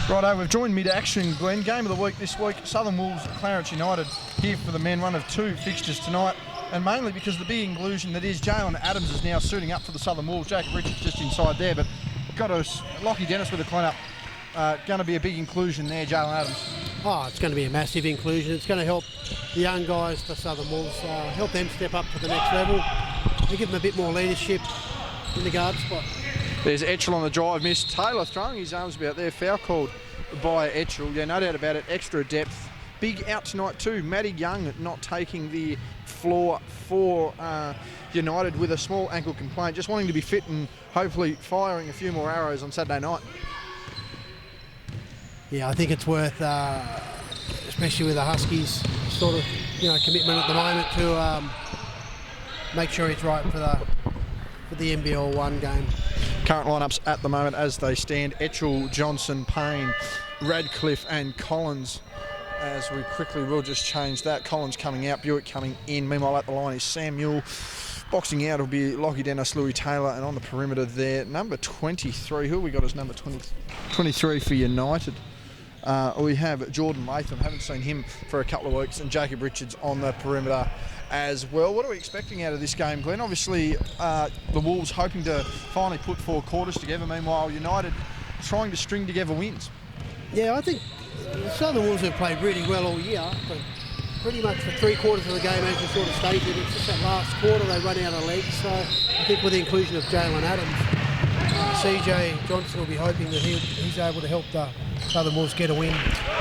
Righto, we've joined mid-action, Glenn. Game of the week this week, Southern Wolves, Clarence United here for the men. One of two fixtures tonight, and mainly because of the big inclusion that is Jalen Adams is now suiting up for the Southern Wolves. Jacob Richards just inside there, but got us Lockie Dennis with a clean-up. Going to be a big inclusion there, Jalen Adams. Oh, it's going to be a massive inclusion. It's going to help the young guys for Southern Wolves, help them step up to the next level. They give them a bit more leadership in the guard spot. There's Etchell on the drive miss. Taylor throwing his arms about there. Foul called by Etchell. Yeah, no doubt about it. Extra depth. Big out tonight too. Matty Young not taking the floor for United with a small ankle complaint. Just wanting to be fit and hopefully firing a few more arrows on Saturday night. Yeah, I think it's worth, especially with the Huskies, sort of commitment at the moment to make sure he's right for the NBL 1 game. Current lineups at the moment as they stand: Etchell, Johnson, Payne, Radcliffe and Collins. As we quickly will just change that. Collins coming out, Buick coming in. Meanwhile at the line is Samuel. Boxing out will be Lockie Dennis, Louis Taylor, and on the perimeter there, number 23. Who have we got as number 23 for United? We have Jordan Latham. Haven't seen him for a couple of weeks, and Jacob Richards on the perimeter as well. What are we expecting out of this game, Glenn? Obviously, the Wolves hoping to finally put 4 quarters together. Meanwhile, United trying to string together wins. Yeah, I think the Southern Wolves have played really well all year, but pretty much for 3/4 of the game, as you sort of stated, it's just that last quarter they run out of legs. So I think with the inclusion of Jalen Adams, CJ Johnson will be hoping that he's able to help the Southern Wolves get a win.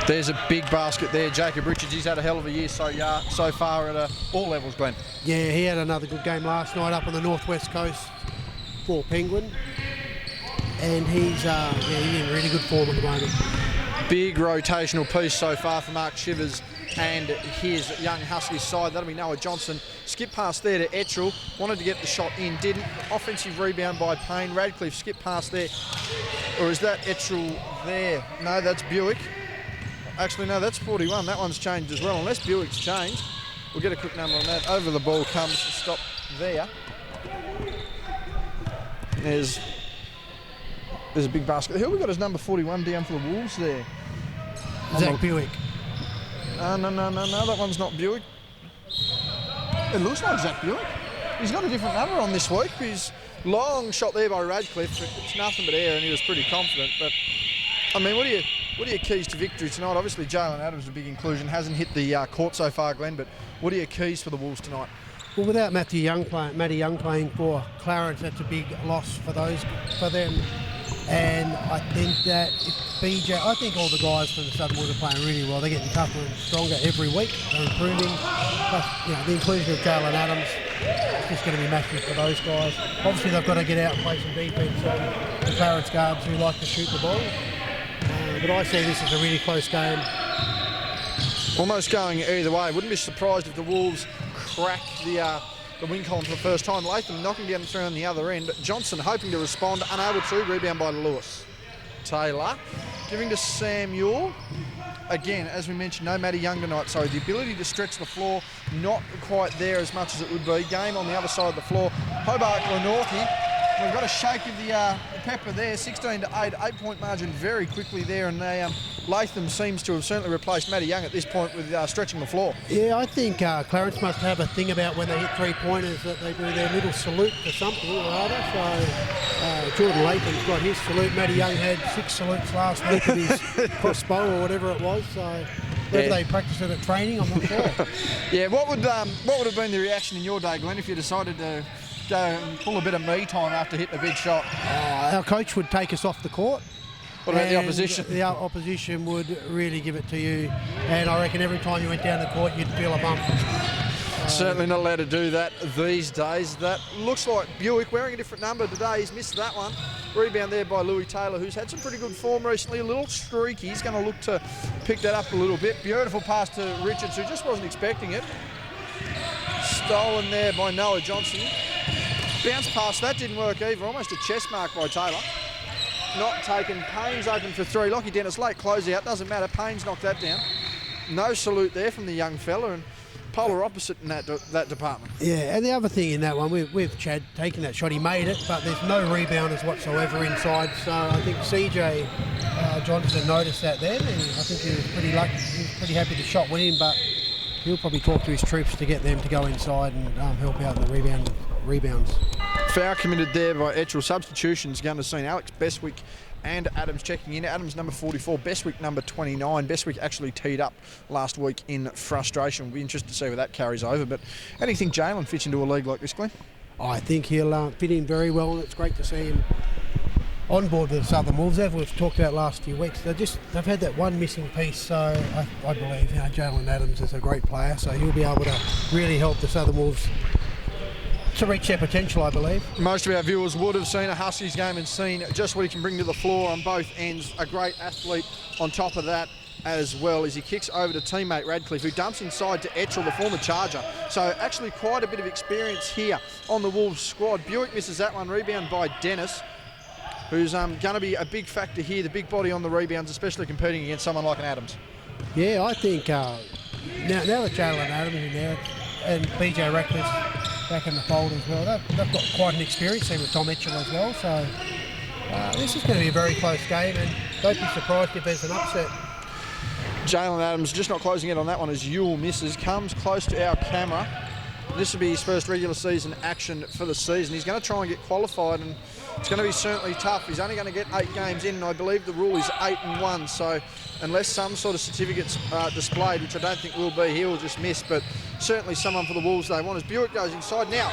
There's a big basket there. Jacob Richards, he's had a hell of a year so far at all levels, Glenn. Yeah, he had another good game last night up on the northwest coast for Penguin, and he's in really good form at the moment. Big rotational piece so far for Mark Shivers and his young Huskies side. That'll be Noah Johnson. Skip past there to Etchell. Wanted to get the shot in, didn't. Offensive rebound by Payne. Radcliffe skip past there. Or is that Etchell there? No, that's Buick. Actually, no, that's 41. That one's changed as well. Unless Buick's changed. We'll get a quick number on that. Over the ball comes. Stop there. There's a big basket. Who have we got as number 41 down for the Wolves there? Zach Buick. No, that one's not Buick. It looks like Zach Buick. He's got a different number on this week. He's long shot there by Radcliffe. It's nothing but air, and he was pretty confident. But I mean, what are your keys to victory tonight? Obviously, Jalen Adams, a big inclusion, hasn't hit the court so far, Glenn. But what are your keys for the Wolves tonight? Well, without Matty Young playing for Clarence, that's a big loss for them. And I think that I think all the guys from the Southern Wolves are playing really well. They're getting tougher and stronger every week. They're improving. Plus, the inclusion of Jalen Adams is just going to be massive for those guys. Obviously, they've got to get out and play some defence on the Clarence guards who like to shoot the ball. But I see this as a really close game. Almost going either way. Wouldn't be surprised if the Wolves crack the wing column for the first time. Latham knocking down the three on the other end. Johnson hoping to respond, unable to. Rebound by Lewis. Taylor giving to Samuel. Again, as we mentioned, no Matty Young tonight. So the ability to stretch the floor, not quite there as much as it would be. Game on the other side of the floor. Hobart Glenorchy. We've got a shake of the pepper there. 16-8, 8-point margin very quickly there. And Latham seems to have certainly replaced Matty Young at this point with stretching the floor. Yeah, I think Clarence must have a thing about when they hit 3-pointers that they do their little salute for something or other. So Jordan Latham's got his salute. Matty Young had 6 salutes last week with his crossbow or whatever it was. So whether they practice it at training, I'm not sure. Yeah, what would have been the reaction in your day, Glenn, if you decided to go and pull a bit of me time after hitting a big shot? Our coach would take us off the court. What about the opposition? The opposition would really give it to you, and I reckon every time you went down the court you'd feel a bump. Certainly not allowed to do that these days. That looks like Buick wearing a different number today. He's missed that one. Rebound there by Louis Taylor, who's had some pretty good form recently. A little streaky. He's going to look to pick that up a little bit. Beautiful pass to Richards, who just wasn't expecting it. Stolen there by Noah Johnson. Bounce pass, that didn't work either. Almost a chest mark by Taylor. Not taken. Payne's open for 3. Lockie Dennis late closeout. Doesn't matter. Payne's knocked that down. No salute there from the young fella, and polar opposite in that department. Yeah, and the other thing in that one, with Chad taking that shot, he made it, but there's no rebounders whatsoever inside. So I think CJ Johnson noticed that then, and I think he was pretty lucky. He was pretty happy the shot went in, but he'll probably talk to his troops to get them to go inside and help out in the rebounds. Foul committed there by Etchell. Substitutions going to see Alex Bestwick and Adams checking in. Adams number 44, Bestwick number 29. Bestwick actually teed up last week in frustration. We'll be interested to see where that carries over. But how do you think Jalen fits into a league like this, Glenn? I think he'll fit in very well, and it's great to see him on board with the Southern Wolves. As we've talked about last few weeks, they've had that one missing piece. So I believe Jalen Adams is a great player, so he'll be able to really help the Southern Wolves to reach their potential, I believe. Most of our viewers would have seen a Huskies game and seen just what he can bring to the floor on both ends. A great athlete on top of that as well, as he kicks over to teammate Radcliffe, who dumps inside to Etchell, the former Charger. So actually quite a bit of experience here on the Wolves squad. Buick misses that one, rebound by Dennis, who's going to be a big factor here, the big body on the rebounds, especially competing against someone like an Adams. Yeah, I think now that Jalen Adams in there and BJ Radcliffe back in the fold as well, they've got quite an experience team with Tom Etchell as well. So this is going to be a very close game, and don't be surprised if there's an upset. Jalen Adams just not closing it on that one as Ewell misses, comes close to our camera. This will be his first regular season action for the season. He's going to try and get qualified, and it's going to be certainly tough. He's only going to get 8 games in, and I believe the rule is 8-1. So unless some sort of certificate's displayed, which I don't think will be, he will just miss. But certainly someone for the Wolves they want as Buick goes inside. Now,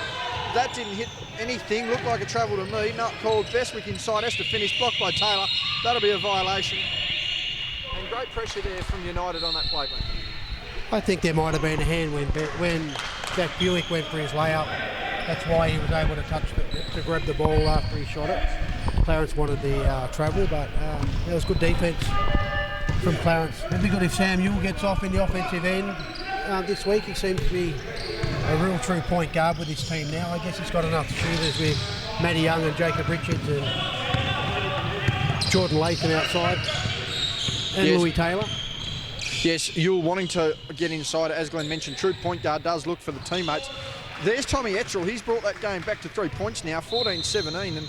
that didn't hit anything. Looked like a travel to me. Not called. Bestwick inside, has to finish. Blocked by Taylor. That'll be a violation. And great pressure there from United on that play. I think there might have been a hand when Jack Buick went for his layup. That's why he was able to grab the ball after he shot it. Clarence wanted the travel, but there was good defence from Clarence. It'd be good if Sam Ewell gets off in the offensive end this week. He seems to be a real true point guard with his team now. I guess he's got enough shooters with Matty Young and Jacob Richards and Jordan Latham outside. And yes. Louis Taylor. Yes, Ewell wanting to get inside, as Glenn mentioned. True point guard does look for the teammates. There's Tommy Etchell. He's brought that game back to 3 points now, 14-17, and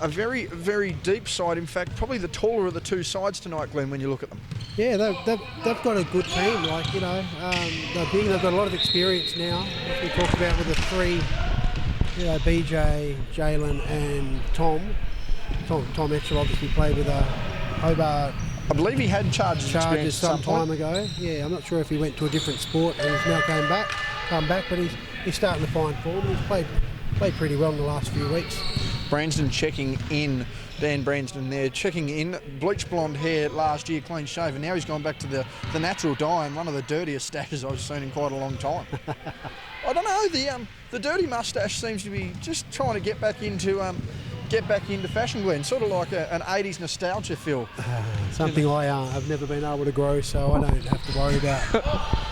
a very, very deep side. In fact, probably the taller of the two sides tonight, Glenn, when you look at them. Yeah, they've got a good team. They're big. They've got a lot of experience now. As we talked about with the 3, BJ, Jalen, and Tom. Tom Etchell obviously played with Hobart. I believe he had charges some time ago. Yeah, I'm not sure if he went to a different sport and he's now come back, but he's starting to find form. He's played pretty well in the last few weeks. Branston checking in. Dan Branston there checking in. Bleach blonde hair last year, clean shaven. Now he's gone back to the natural dye, and one of the dirtiest staches I've seen in quite a long time. I don't know, the dirty moustache seems to be just trying to get back into fashion, Glenn, sort of like an 80s nostalgia feel. Something I've never been able to grow, so I don't have to worry about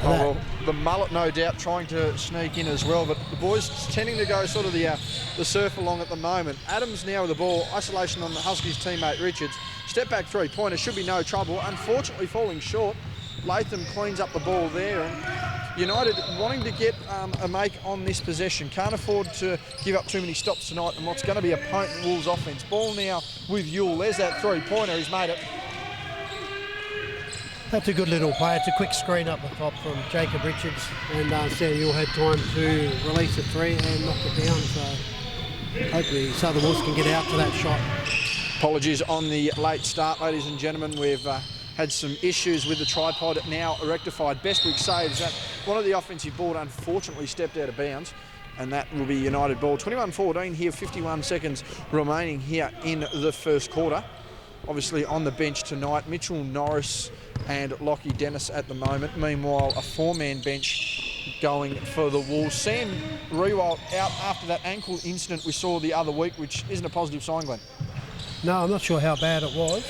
well, the mullet no doubt trying to sneak in as well, but the boys tending to go sort of the surf along at the moment. Adams now with the ball, isolation on the Huskies teammate Richards. Step back 3-pointer, should be no trouble. Unfortunately falling short. Latham cleans up the ball there, and United wanting to get a make on this possession. Can't afford to give up too many stops tonight in what's going to be a potent Wolves offence. Ball now with Ewell. There's that 3-pointer. He's made it. That's a good little play. It's a quick screen up the top from Jacob Richards, and Sam Ewell had time to release a 3 and knock it down. So hopefully Southern Wolves can get out to that shot. Apologies on the late start, ladies and gentlemen. We've had some issues with the tripod, now rectified. Bestwick saves that. One of the offensive ball unfortunately stepped out of bounds, and that will be United ball. 21-14 here, 51 seconds remaining here in the first quarter. Obviously on the bench tonight, Mitchell Norris and Lockie Dennis at the moment. Meanwhile, a 4-man bench going for the Wolves. Sam Rewalt out after that ankle incident we saw the other week, which isn't a positive sign, Glenn. No, I'm not sure how bad it was,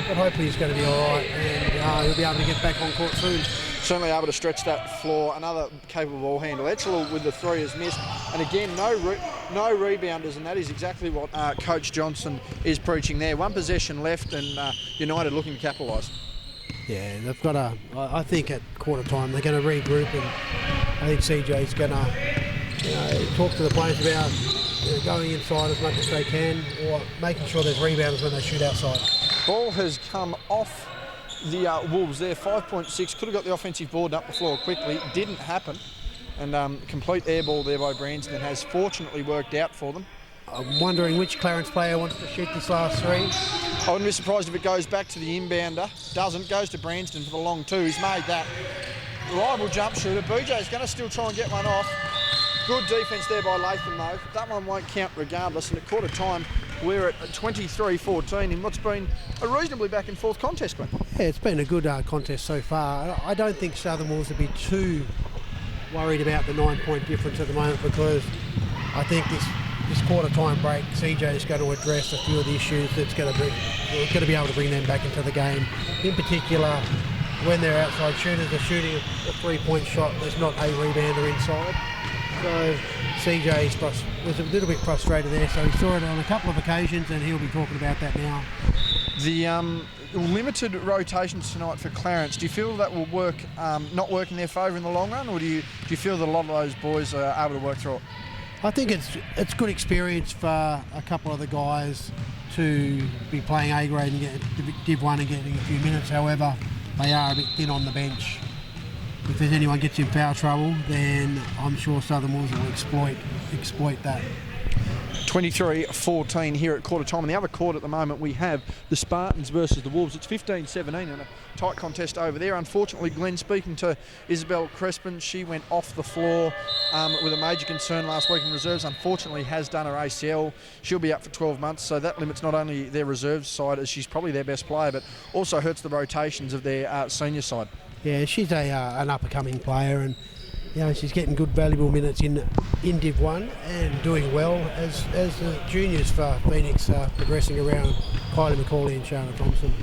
but hopefully he's going to be all right, and he'll be able to get back on court soon. Certainly able to stretch that floor. Another capable ball handle. Etchell with the 3 is missed, and again no rebounders, and that is exactly what Coach Johnson is preaching there. One possession left, and United looking to capitalise. Yeah, they've got I think at quarter time they're going to regroup, and I think CJ's going to talk to the players about going inside as much as they can, or making sure there's rebounds when they shoot outside. Ball has come off the Wolves there, 5.6. Could have got the offensive board up the floor quickly. Didn't happen. And complete air ball there by Branston has fortunately worked out for them. I'm wondering which Clarence player wants to shoot this last three. I wouldn't be surprised if it goes back to the inbounder. Doesn't. Goes to Branston for the long two. He's made that. Reliable jump shooter. BJ's going to still try and get one off. Good defence there by Latham though. That one won't count regardless. And at quarter time, we're at 23-14 in what's been a reasonably back and forth contest, Glenn. Yeah, it's been a good contest so far. I don't think Southern Wolves will be too worried about the 9-point difference at the moment, because I think this quarter time break, CJ is going to address a few of the issues that's going to be able to bring them back into the game. In particular, when they're outside shooters, they're shooting a 3-point shot, there's not a rebounder inside. So CJ was a little bit frustrated there, so he saw it on a couple of occasions, and he'll be talking about that now. The limited rotations tonight for Clarence, do you feel that will work, not work in their favour in the long run, or do you feel that a lot of those boys are able to work through it? I think it's good experience for a couple of the guys to be playing A grade and get Div 1 and getting a few minutes. However, they are a bit thin on the bench. If there's anyone gets in foul trouble, then I'm sure Southern Wolves will exploit that. 23-14 here at quarter time. In the other court at the moment, we have the Spartans versus the Wolves. It's 15-17 and a tight contest over there. Unfortunately, Glenn, speaking to Isabel Crespin, she went off the floor with a major concern last week in reserves. Unfortunately, has done her ACL. She'll be out for 12 months, so that limits not only their reserves side, as she's probably their best player, but also hurts the rotations of their senior side. Yeah, she's an up-and-coming player, and she's getting good, valuable minutes in Div 1 and doing well as the juniors for Phoenix are progressing around Kylie McCauley and Shana Thompson.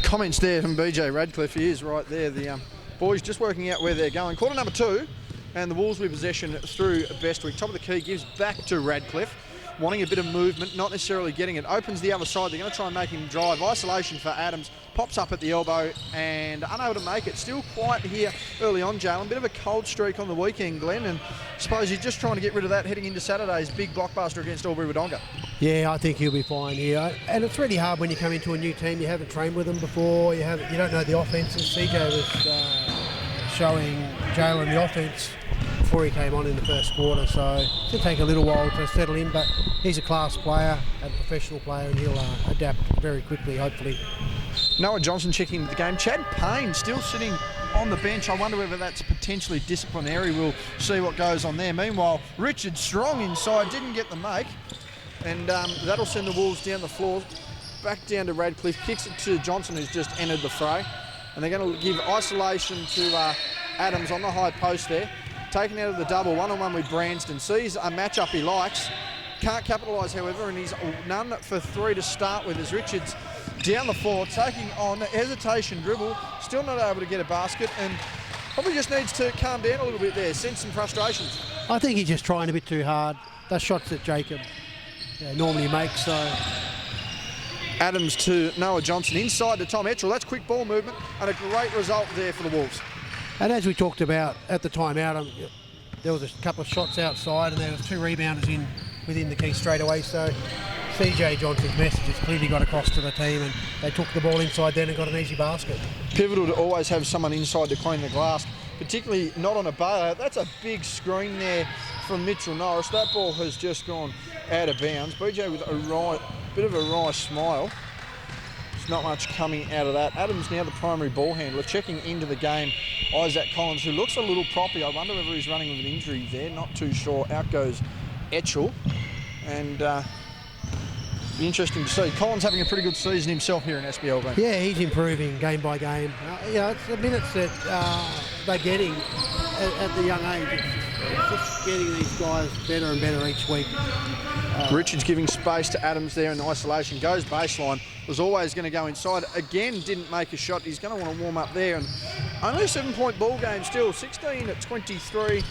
Comments there from BJ Radcliffe. He is right there. The boys just working out where they're going. Quarter number 2, and the Wolves with possession through Bestwick. Top of the key, gives back to Radcliffe. Wanting a bit of movement, not necessarily getting it. Opens the other side. They're going to try and make him drive. Isolation for Adams. Pops up at the elbow and unable to make it. Still quiet here early on, Jalen. Bit of a cold streak on the weekend, Glenn. And I suppose he's just trying to get rid of that heading into Saturday's big blockbuster against Albury-Wodonga. Yeah, I think he'll be fine here. And it's really hard when you come into a new team. You haven't trained with them before. You don't know the offenses. CJ was showing Jalen the offense before he came on in the first quarter, so it's going to take a little while to settle in, but he's a class player, a professional player, and he'll adapt very quickly, hopefully. Noah Johnson checking into the game. Chad Payne still sitting on the bench. I wonder whether that's potentially disciplinary. We'll see what goes on there. Meanwhile, Richard Strong inside, didn't get the make, and that'll send the Wolves down the floor, back down to Radcliffe, kicks it to Johnson, who's just entered the fray, and they're going to give isolation to Adams on the high post there. Taken out of the double, one-on-one with Branston. Sees a matchup he likes. Can't capitalise, however, and he's none for 3 to start with as Richards down the floor, taking on hesitation dribble. Still not able to get a basket, and probably just needs to calm down a little bit there. Sense some frustrations. I think he's just trying a bit too hard. Those shots that Jacob normally makes, so... Adams to Noah Johnson, inside to Tom Etchell. That's quick ball movement, and a great result there for the Wolves. And as we talked about at the time out, there was a couple of shots outside and there was 2 rebounders within the key straight away. So CJ Johnson's message has clearly got across to the team, and they took the ball inside then and got an easy basket. Pivotal to always have someone inside to clean the glass, particularly not on a bailout. That's a big screen there from Mitchell Norris. That ball has just gone out of bounds. BJ with a bit of a wry smile. There's not much coming out of that. Adams now the primary ball handler, checking into the game. Isaac Collins, who looks a little proppy. I wonder whether he's running with an injury there. Not too sure. Out goes Etchell. And be interesting to see. Collins having a pretty good season himself here in SBL. Glenn. Yeah, he's improving game by game. It's the minutes that they're getting at the young age. It's just getting these guys better and better each week. Richards giving space to Adams there in the isolation. Goes baseline. Was always going to go inside. Again, didn't make a shot. He's going to want to warm up there. And only a 7-point ball game still. 16-23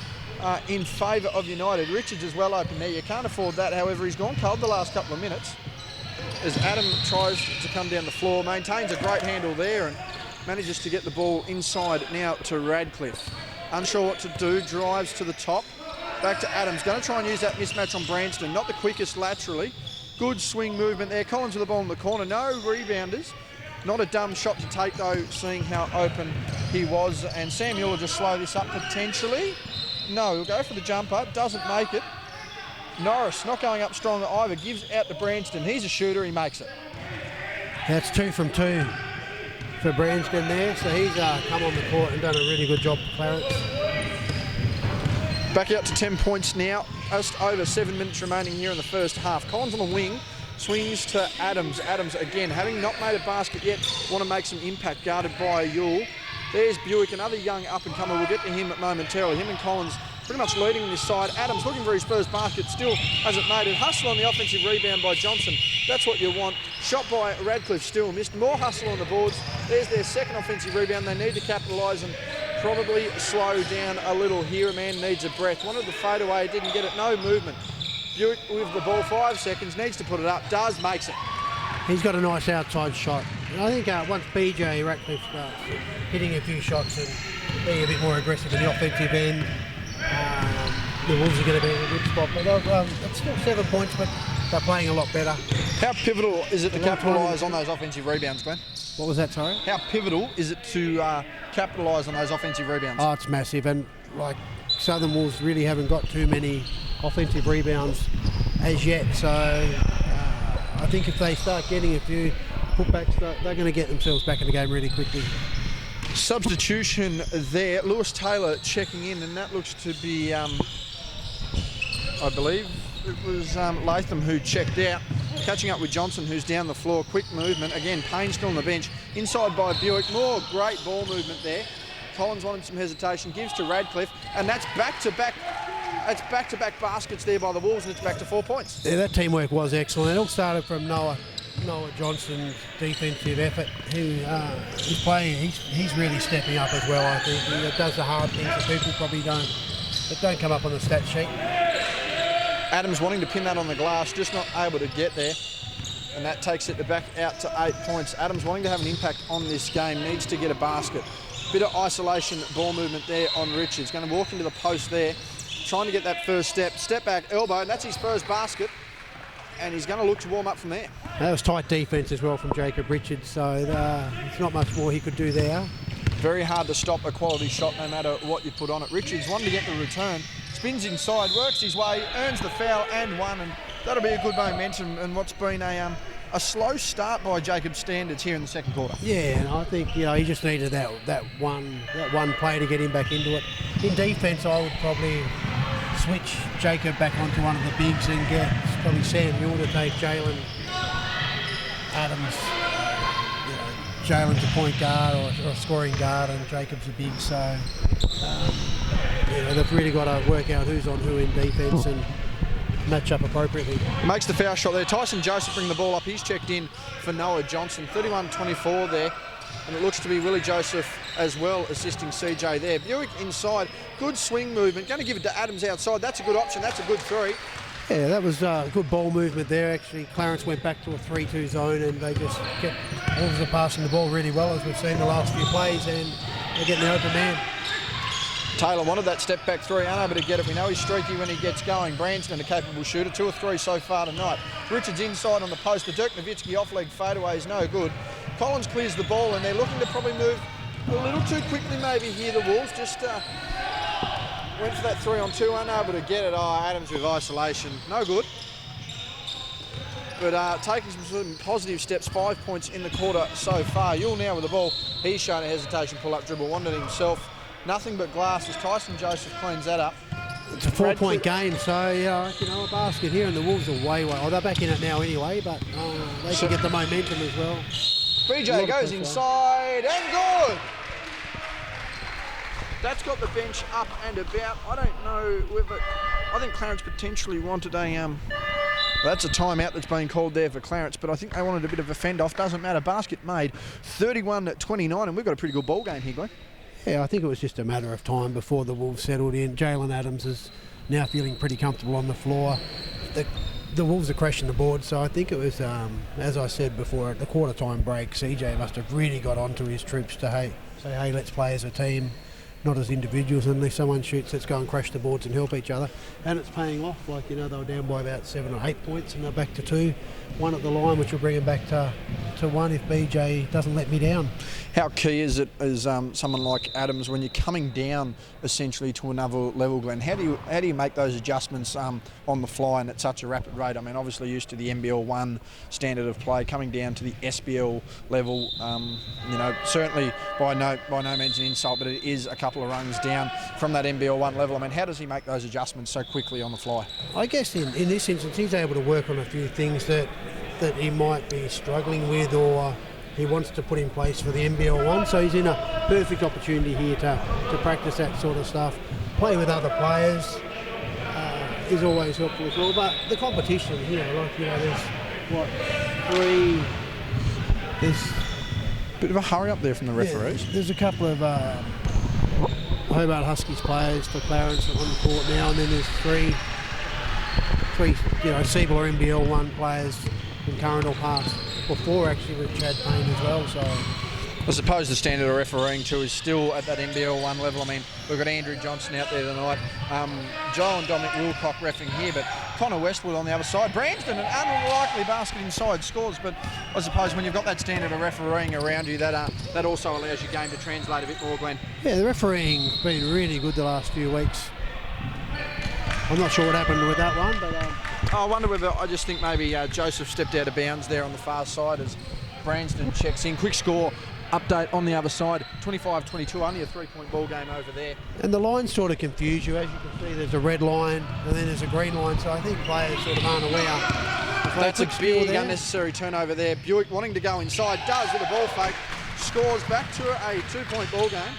in favour of United. Richards is well open there. You can't afford that. However, he's gone cold the last couple of minutes as Adam tries to come down the floor. Maintains a great handle there and manages to get the ball inside now to Radcliffe. Unsure what to do. Drives to the top. Back to Adams. Going to try and use that mismatch on Branston. Not the quickest laterally. Good swing movement there. Collins with the ball in the corner. No rebounders. Not a dumb shot to take, though, seeing how open he was. And Samuel will just slow this up potentially. No, he'll go for the jumper. Doesn't make it. Norris not going up strong either. Gives out to Branston. He's a shooter. He makes it. That's 2 from 2 for Branston there. So he's come on the court and done a really good job for Clarence. Back out to 10 points now. Just over 7 minutes remaining here in the first half. Collins on the wing. Swings to Adams. Adams again, having not made a basket yet, want to make some impact, guarded by Yule. There's Buick, another young up-and-comer. We'll get to him momentarily. Him and Collins pretty much leading this side. Adams looking for his first basket, still hasn't made it. Hustle on the offensive rebound by Johnson. That's what you want. Shot by Radcliffe, still missed. More hustle on the boards. There's their second offensive rebound. They need to capitalise and probably slow down a little here. A man needs a breath. Wanted the fadeaway, didn't get it. No movement. Buick with the ball, 5 seconds, needs to put it up, does, makes it. He's got a nice outside shot. And I think once BJ Ratcliffe starts hitting a few shots and being a bit more aggressive in the offensive end, the Wolves are going to be in a good spot. But it's still 7 points, but they're playing a lot better. How pivotal is it to capitalise on those offensive rebounds, Glenn? What was that, sorry? How pivotal is it to capitalise on those offensive rebounds? Oh, it's massive. And like Southern Wolves really haven't got too many offensive rebounds as yet. So I think if they start getting a few putbacks, they're going to get themselves back in the game really quickly. Substitution there. Lewis Taylor checking in, and that looks to be, I believe it was Latham who checked out. Catching up with Johnson, who's down the floor. Quick movement. Again, Payne still on the bench. Inside by Buick. More great ball movement there. Collins wanted some hesitation. Gives to Radcliffe. And that's back-to-back. It's back-to-back baskets there by the Wolves, and it's back to 4 points. Yeah, that teamwork was excellent. It all started from Noah Johnson's defensive effort. He's playing. He's really stepping up as well. I think he does the hard things that people probably don't come up on the stat sheet. Adams wanting to pin that on the glass, just not able to get there. And that takes it back out to 8 points. Adams wanting to have an impact on this game, needs to get a basket. Bit of isolation ball movement there on Richards. Going to walk into the post there, trying to get that first step back elbow, and that's his first basket. And he's going to look to warm up from there. That was tight defence as well from Jacob Richards, so there's not much more he could do there. Very hard to stop a quality shot no matter what you put on it. Richards wanted to get the return, spins inside, works his way, earns the foul and one, and that'll be a good momentum and what's been a slow start by Jacob's standards here in the second quarter. Yeah, and I think he just needed that one play to get him back into it. In defence, I would probably switch Jacob back onto one of the bigs and get probably Sam Hill to take Jalen Adams. Jalen's a point guard or a scoring guard, and Jacob's a big. So they've really got to work out who's on who in defence and match up appropriately. Makes the foul shot there. Tyson Joseph bring the ball up. He's checked in for Noah Johnson. 31-24 there. And it looks to be Willie Joseph as well assisting CJ there. Buick inside. Good swing movement. Going to give it to Adams outside. That's a good option. That's a good three. Yeah, that was good ball movement there. Actually, Clarence went back to a 3-2 zone and they just kept Wolves are passing the ball really well, as we've seen the last few plays, and they're getting the open man. Taylor wanted that step back three, unable to get it. We know he's streaky when he gets going. Branston, a capable shooter, 2 or 3 so far tonight. Richards inside on the post. The Dirk Nowitzki off-leg fadeaway is no good. Collins clears the ball, and they're looking to probably move a little too quickly maybe here, the Wolves. Just went for that 3-on-2, unable to get it. Adams with isolation, no good. But taking some positive steps, 5 points in the quarter so far. Yule now with the ball. He's shown a hesitation, pull-up dribble, wanted himself. Nothing but glass as Tyson Joseph cleans that up. It's a 4-point game, so a basket here, and the Wolves are way. Oh, they're back in it now anyway, but they can get the momentum as well. BJ goes inside and good. That's got the bench up and about. I don't know whether. I think Clarence potentially wanted a. That's a timeout that's been called there for Clarence, but I think they wanted a bit of a fend-off. Doesn't matter. Basket made. 31-29, and we've got a pretty good ball game here, Glenn. Yeah, I think it was just a matter of time before the Wolves settled in. Jalen Adams is now feeling pretty comfortable on the floor. The Wolves are crashing the board, so I think it was, as I said before, at the quarter-time break, CJ must have really got onto his troops to say, hey, let's play as a team. not as individuals. Unless someone shoots, let's go and crash the boards and help each other. And it's paying off. Like, they were down by about 7 or 8 points and they're back to 2. 1 at the line, which will bring them back to 1 if BJ doesn't let me down. How key is it as someone like Adams when you're coming down essentially to another level, Glenn? How do you make those adjustments on the fly and at such a rapid rate? I mean, obviously used to the NBL 1 standard of play, coming down to the SBL level. Certainly by no means an insult, but it is a couple of rungs down from that NBL 1 level. I mean, how does he make those adjustments so quickly on the fly? I guess in this instance, he's able to work on a few things that he might be struggling with, or he wants to put in place for the NBL 1, so he's in a perfect opportunity here to practice that sort of stuff. Play with other players is always helpful as well, but the competition, there's 3... There's Bit of a hurry up there from the referees. There's a couple of Hobart Huskies players for Clarence on the court now, and then there's three Siebel or NBL 1 players in current or past, or 4 actually with Chad Payne as well. So I suppose the standard of refereeing too is still at that NBL 1 level. I mean, we've got Andrew Johnson out there tonight, Joel and Dominic Wilcock reffing here, but Connor Westwood on the other side. Branston, an unlikely basket inside, scores, but I suppose when you've got that standard of refereeing around you, that also allows your game to translate a bit more, Glenn. Yeah, the refereeing's been really good the last few weeks. I'm not sure what happened with that one, but I wonder whether, I just think maybe Joseph stepped out of bounds there on the far side as Branston checks in. Quick score update on the other side, 25-22, only a 3-point ball game over there. And the lines sort of confuse you. As you can see, there's a red line and then there's a green line, so I think players sort of aren't aware. That's a big unnecessary turnover there. Buick wanting to go inside, does with a ball fake, scores back to a 2-point ball game.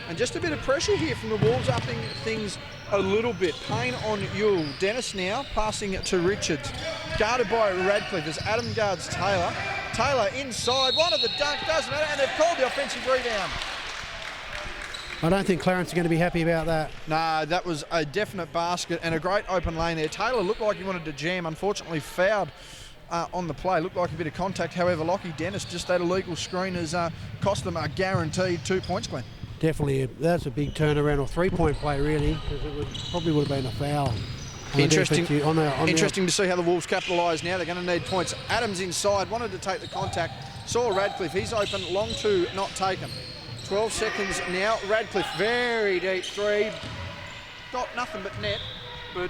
And just a bit of pressure here from the Wolves, upping things a little bit. Payne on Ewell. Dennis now passing it to Richards. Guarded by Radcliffe as Adam guards Taylor. Taylor inside, one of the dunk, doesn't matter, and they've called the offensive rebound. I don't think Clarence is going to be happy about that. No, that was a definite basket and a great open lane there. Taylor looked like he wanted to jam, unfortunately fouled on the play. Looked like a bit of contact. However, Lockie Dennis, just that illegal screen has cost them a guaranteed 2 points, Glenn. Definitely, that's a big turnaround, or 3-point play really, because it probably would have been a foul. Interesting to see how the Wolves capitalise now. They're going to need points. Adams inside, wanted to take the contact. Saw Radcliffe, he's open, long two, not taken. 12 seconds now. Radcliffe, very deep 3. Got nothing but net, but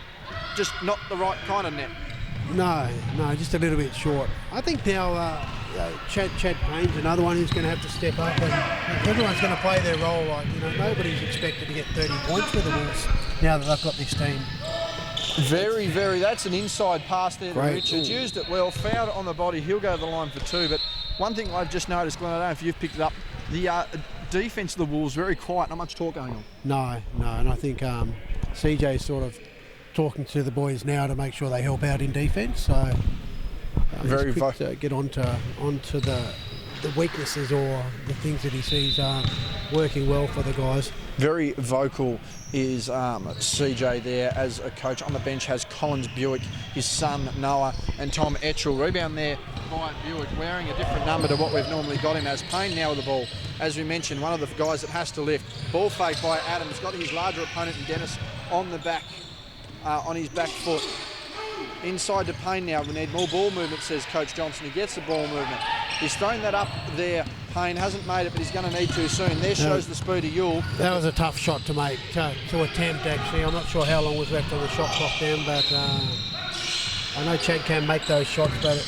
just not the right kind of net. No, just a little bit short. I think now Chad Payne's another one who's going to have to step up, and everyone's going to play their role. Nobody's expected to get 30 points for the Wolves now that they've got this team. Very, that's an inside pass there to Richards. Used it well, fouled it on the body. He'll go to the line for 2. But one thing I've just noticed, Glenn, I don't know if you've picked it up, the defence of the Wolves very quiet, not much talk going on. No, and I think CJ's sort of talking to the boys now to make sure they help out in defence. So very quick to get onto the weaknesses or the things that he sees are working well for the guys. Very vocal is CJ there as a coach. On the bench has Collins Buick, his son Noah, and Tom Etchell. Rebound there by Buick, wearing a different number to what we've normally got him as. Payne now with the ball. As we mentioned, one of the guys that has to lift. Ball fake by Adams, got his larger opponent in Dennis on the back, on his back foot. Inside to Payne now. We need more ball movement, says Coach Johnson. He gets the ball movement. He's thrown that up there. Payne hasn't made it, but he's going to need to soon. There shows the speed of Ewell. That was a tough shot to make, to attempt actually. I'm not sure how long was left on the shot clock then, but I know Chad can make those shots, but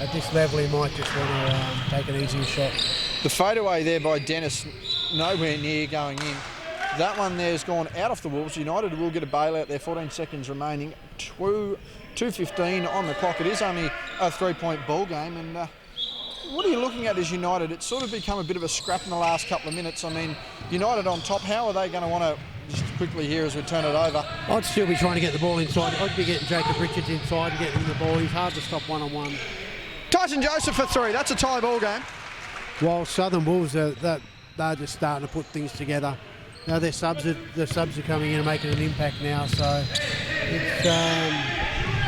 at this level he might just want to take an easier shot. The fadeaway there by Dennis, nowhere near going in. That one there's gone out off the Wolves. United will get a bailout there, 14 seconds remaining. 2:15 on the clock. It is only a 3-point ball game, and what are you looking at as United? It's sort of become a bit of a scrap in the last couple of minutes. I mean, United on top, how are they going to want to, just quickly here as we turn it over? I'd still be trying to get the ball inside. I'd be getting Jacob Richards inside and getting him the ball. He's hard to stop one-on-one. Tyson Joseph for 3. That's a tie ball game. While Southern Wolves, they're just starting to put things together. Now their subs are coming in and making an impact now, so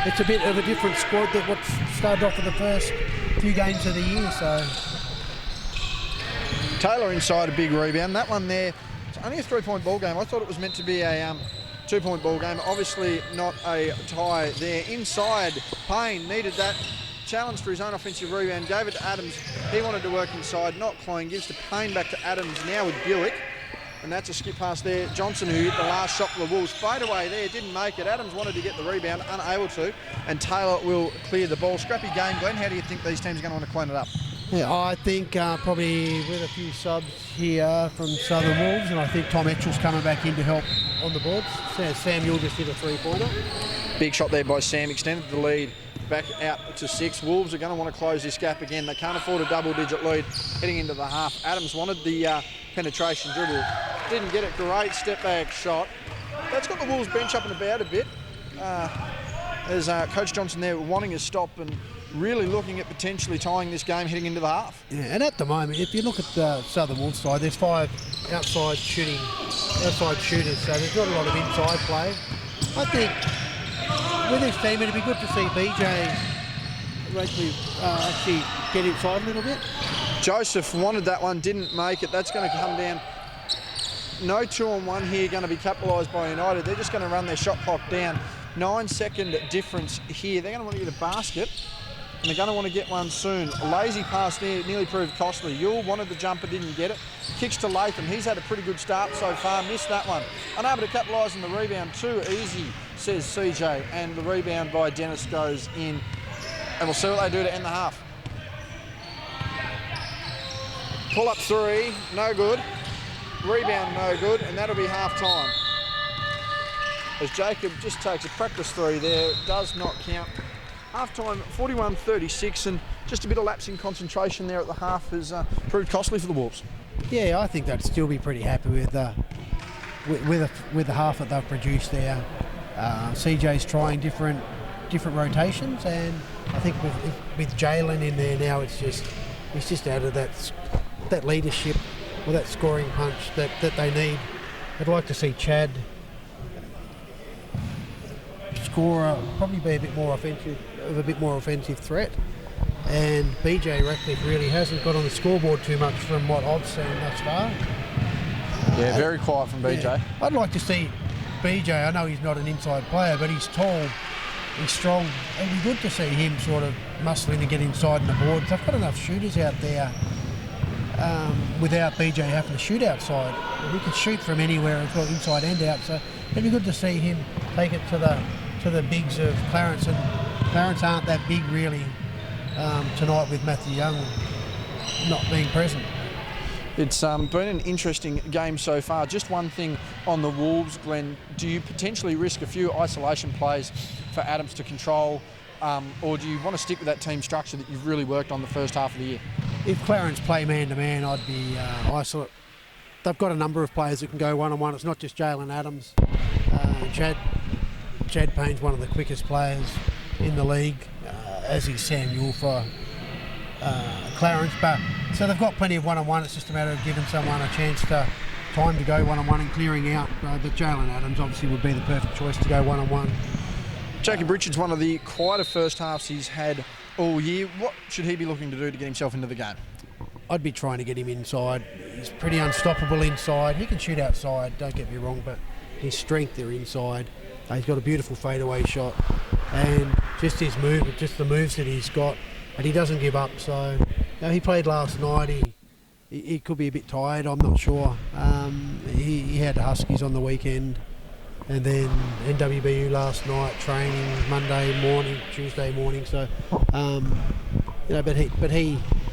it's a bit of a different squad than what started off with the first few games of the year. So Taylor inside, a big rebound. That one there It's only a 3-point ball game. I thought it was meant to be a 2-point ball game. Obviously not a tie there. Inside, Payne needed that challenge for his own offensive rebound. Gave it to Adams. He wanted to work inside, not clean. Gives to Payne, back to Adams now with Buick. And that's a skip pass there. Johnson, who hit the last shot for the Wolves. Fade away there, didn't make it. Adams wanted to get the rebound, unable to. And Taylor will clear the ball. Scrappy game. Glenn, how do you think these teams are going to want to clean it up? Yeah, I think probably with a few subs here from Southern Wolves, and I think Tom Etchell's coming back in to help on the boards. Sam Yule just hit a 3-pointer. Big shot there by Sam, extended the lead back out to 6. Wolves are going to want to close this gap again. They can't afford a double-digit lead heading into the half. Adams wanted the penetration dribble, didn't get it. Great step-back shot. That's got the Wolves bench up and about a bit. There's Coach Johnson there wanting a stop and really looking at potentially tying this game heading into the half. Yeah, and at the moment, if you look at the Southern Wolves side, there's 5 outside shooters, so there's not a lot of inside play. I think with this team, it'd be good to see BJ actually get inside a little bit. Joseph wanted that one, didn't make it. That's going to come down. No 2-on-1 here going to be capitalised by United. They're just going to run their shot clock down. 9-second difference here. They're going to want to get a basket, and they're going to want to get one soon. A lazy pass there nearly proved costly. Yule wanted the jumper, didn't get it. Kicks to Latham. He's had a pretty good start so far. Missed that one. Unable to capitalise on the rebound. Too easy, says CJ. And the rebound by Dennis goes in. And we'll see what they do to end the half. Pull up 3, no good. Rebound, no good. And that'll be half time. As Jacob just takes a practice 3 there, does not count. Half-time, 41-36, and just a bit of lapse in concentration there at the half has proved costly for the Wolves. Yeah, I think they'd still be pretty happy with the half that they've produced there. CJ's trying different rotations, and I think with Jalen in there now, he's just out of that leadership or that scoring punch that they need. I'd like to see Chad score, probably be a bit more offensive threat. And BJ Ratcliffe really hasn't got on the scoreboard too much from what I've seen thus far. Yeah, very quiet from BJ. Yeah, I'd like to see BJ. I know he's not an inside player, but he's tall, he's strong. It'd be good to see him sort of muscling to get inside on the boards. They've got enough shooters out there without BJ having to shoot outside. He can shoot from anywhere as well, inside and out. So it'd be good to see him take it to the bigs of Clarence, and Clarence aren't that big really tonight with Matthew Young not being present. It's been an interesting game so far. Just one thing on the Wolves, Glenn. Do you potentially risk a few isolation plays for Adams to control, or do you want to stick with that team structure that you've really worked on the first half of the year? If Clarence play man-to-man, I'd be isolate. They've got a number of players that can go one-on-one. It's not just Jalen Adams. Chad Payne's one of the quickest players in the league, as is Sam Yule for Clarence. But so they've got plenty of one-on-one. It's just a matter of giving someone a chance to time to go one-on-one and clearing out. But Jalen Adams obviously would be the perfect choice to go one-on-one. Jacob Richards, one of the quieter first halves he's had all year. What should he be looking to do to get himself into the game? I'd be trying to get him inside. He's pretty unstoppable inside. He can shoot outside, don't get me wrong, but his strength there inside. He's got a beautiful fadeaway shot, and just his move, just the moves that he's got, and he doesn't give up. So, he played last night. He could be a bit tired. I'm not sure. He had the Huskies on the weekend, and then NWBU last night, training Monday morning, Tuesday morning. So, but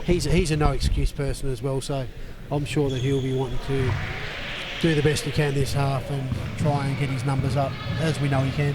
he's a no excuse person as well. So, I'm sure that he'll be wanting to do the best he can this half and try and get his numbers up, as we know he can.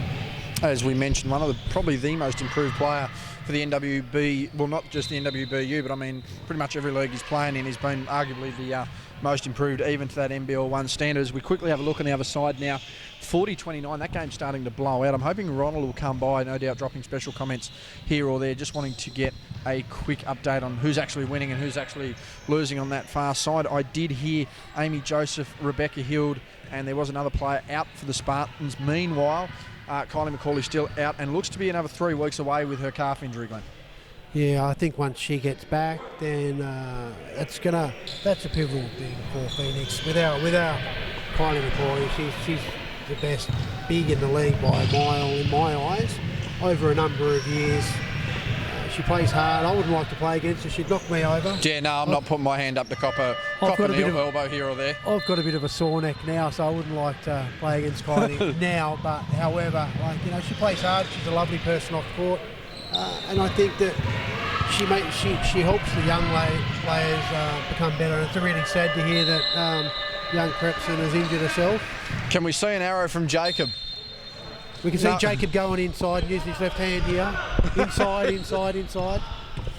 As we mentioned, probably the most improved player for the NWB, well, not just the NWBU, but I mean pretty much every league he's playing in. He's been arguably the most improved, even to that NBL1 standard. As we quickly have a look on the other side now, 40-29, that game's starting to blow out. I'm hoping Ronald will come by, no doubt dropping special comments here or there, just wanting to get a quick update on who's actually winning and who's actually losing on that far side. I did hear Amy Joseph, Rebecca Hild, and there was another player out for the Spartans. Meanwhile, Kylie McCauley still out and looks to be another 3 weeks away with her calf injury, Glenn. Yeah, I think once she gets back, then that's a pivotal thing for Phoenix. With our Kylie McCoy, she's the best big in the league by a mile in my eyes over a number of years. She plays hard. I wouldn't like to play against her. She'd knock me over. Yeah, no, I'm not putting my hand up to cop an elbow here or there. I've got a bit of a sore neck now, so I wouldn't like to play against Kylie now. But however, she plays hard. She's a lovely person off court, and I think that she helps the young players become better. And it's really sad to hear that young Crepson has injured herself. Can we see an arrow from Jacob? We can see Jacob going inside and using his left hand here. Inside.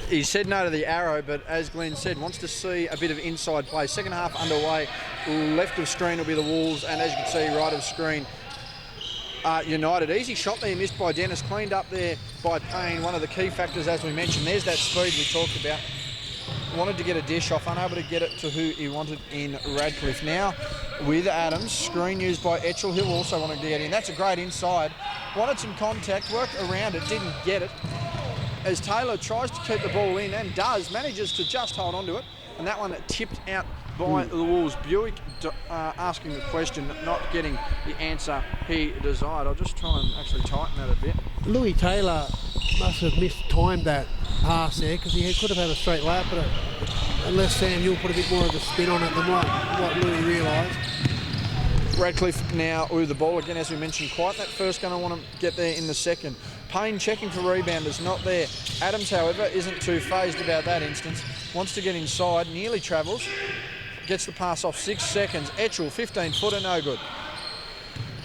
He said no to the arrow, but as Glenn said, wants to see a bit of inside play. Second half underway. Left of screen will be the Wolves, and as you can see, right of screen, United. Easy shot there, missed by Dennis. Cleaned up there by Payne. One of the key factors, as we mentioned. There's that speed we talked about. Wanted to get a dish off, unable to get it to who he wanted in Radcliffe. Now with Adams, screen used by Etchell. He'll also want to get in. That's a great inside. Wanted some contact, worked around it, didn't get it. As Taylor tries to keep the ball in and does, manages to just hold on to it. And that one tipped out by the Wolves. Buick asking the question, not getting the answer he desired. I'll just try and actually tighten that a bit. Louis Taylor must have mistimed that pass there, because he could have had a straight lap, but unless Sam Newell put a bit more of a spin on it than what Louis realised. Radcliffe now with the ball again, as we mentioned. Quite that first going to want to get there in the second. Payne checking for rebounders, not there. Adams, however, isn't too phased about that instance. Wants to get inside, nearly travels. Gets the pass off 6 seconds. Etchell, 15-footer, no good.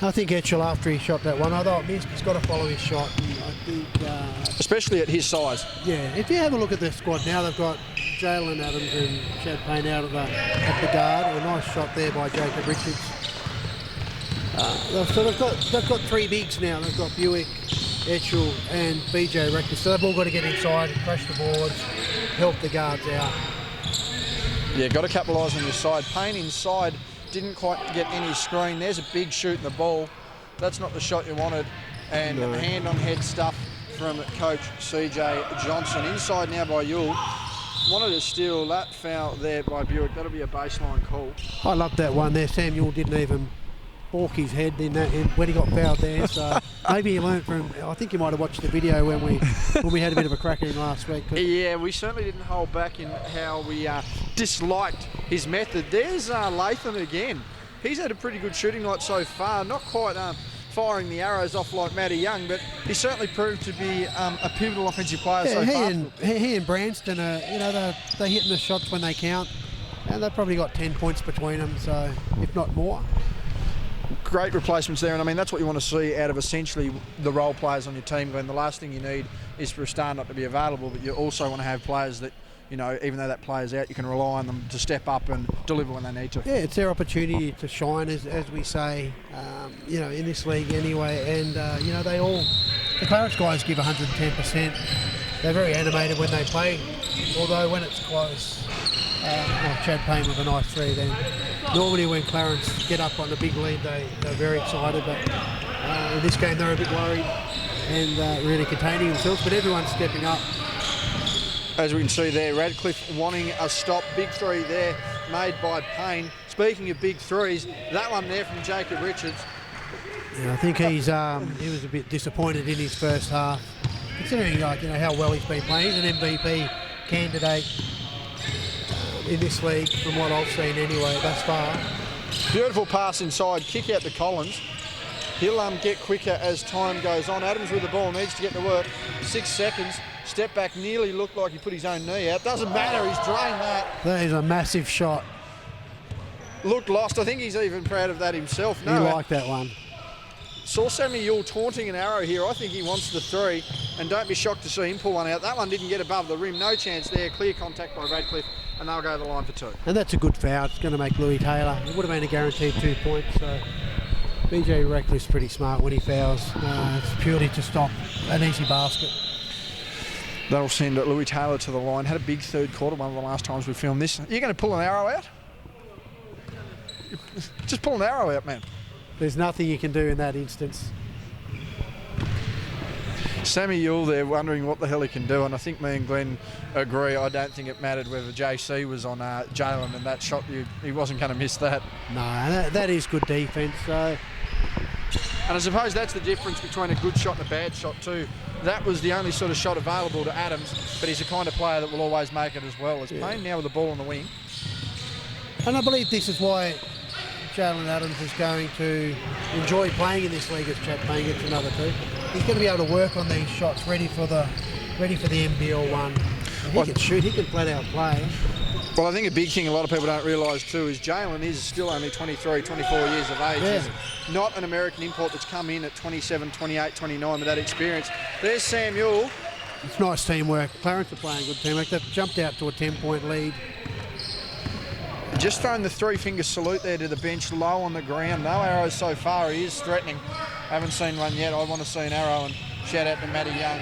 I think Etchell, after he shot that one, although it missed, he's got to follow his shot. I think, especially at his size. Yeah, if you have a look at the squad now, they've got Jalen Adams and Chad Payne out at the guard. A nice shot there by Jacob Richards. So they've got three bigs now. They've got Buick, Etchell and BJ Reckless. So they've all got to get inside, crash the boards, help the guards out. Yeah, got to capitalise on your side. Payne inside, didn't quite get any screen. There's a big shoot in the ball. That's not the shot you wanted. And hand-on-head stuff from coach CJ Johnson. Inside now by Yule. Wanted to steal that foul there by Buick. That'll be a baseline call. I loved that one there. Sam Newell didn't even balk his head when he got fouled there. So maybe he learnt from. I think you might have watched the video when we had a bit of a crackering last week. Yeah, we certainly didn't hold back in how we disliked his method. There's Latham again. He's had a pretty good shooting night so far. Not quite firing the arrows off like Matty Young, but he certainly proved to be a pivotal offensive player so far. He and Branston are, they're hitting the shots when they count, and they've probably got 10 points between them, so if not more. Great replacements there, and I mean that's what you want to see out of essentially the role players on your team. Glenn, the last thing you need is for a star not to be available, but you also want to have players that, even though that player's out, you can rely on them to step up and deliver when they need to. Yeah, it's their opportunity to shine, as we say, in this league anyway. And, the Clarence guys give 110%. They're very animated when they play, although when it's close, Chad Payne with a nice three then. Normally when Clarence get up on a big lead, they're very excited, but in this game they're a bit worried and really containing themselves, but everyone's stepping up. As we can see there, Radcliffe wanting a stop. Big three there made by Payne. Speaking of big threes, that one there from Jacob Richards. Yeah, I think he was a bit disappointed in his first half, considering how well he's been playing. He's an MVP candidate in this league, from what I've seen anyway thus far. Beautiful pass inside, kick out to Collins. He'll get quicker as time goes on. Adams with the ball, needs to get to work. 6 seconds. Step back, nearly looked like he put his own knee out. Doesn't matter, he's drained that. That is a massive shot. Looked lost. I think he's even proud of that himself. No, he liked that one. Saw Sammy Yule taunting an arrow here. I think he wants the three, and don't be shocked to see him pull one out. That one didn't get above the rim. No chance there. Clear contact by Radcliffe, and they'll go to the line for two. And that's a good foul. It's going to make Louis Taylor. It would have been a guaranteed 2 points. So BJ Radcliffe's pretty smart when he fouls. It's purely to stop an easy basket. That'll send Louis Taylor to the line. Had a big third quarter, one of the last times we filmed this. Are you going to pull an arrow out? Just pull an arrow out, man. There's nothing you can do in that instance. Sammy Yule there wondering what the hell he can do, and I think me and Glenn agree. I don't think it mattered whether JC was on Jalen, and that shot, he wasn't going to miss that. No, that is good defence. So, and I suppose that's the difference between a good shot and a bad shot too. That was the only sort of shot available to Adams, but he's the kind of player that will always make it as well. As Payne now with the ball on the wing. And I believe this is why Jalen Adams is going to enjoy playing in this league as Chad Payne gets another 2. He's going to be able to work on these shots, ready for the NBL one. He can shoot, he can flat out play. Well, I think a big thing a lot of people don't realise too is Jalen is still only 23, 24 years of age. Yeah. He's not an American import that's come in at 27, 28, 29 with that experience. There's Sam Yule. It's nice teamwork. Clarence are playing good teamwork. They've jumped out to a 10-point lead. Just throwing the 3-finger salute there to the bench, low on the ground. No arrows so far. He is threatening. Haven't seen one yet. I want to see an arrow, and shout out to Matty Young.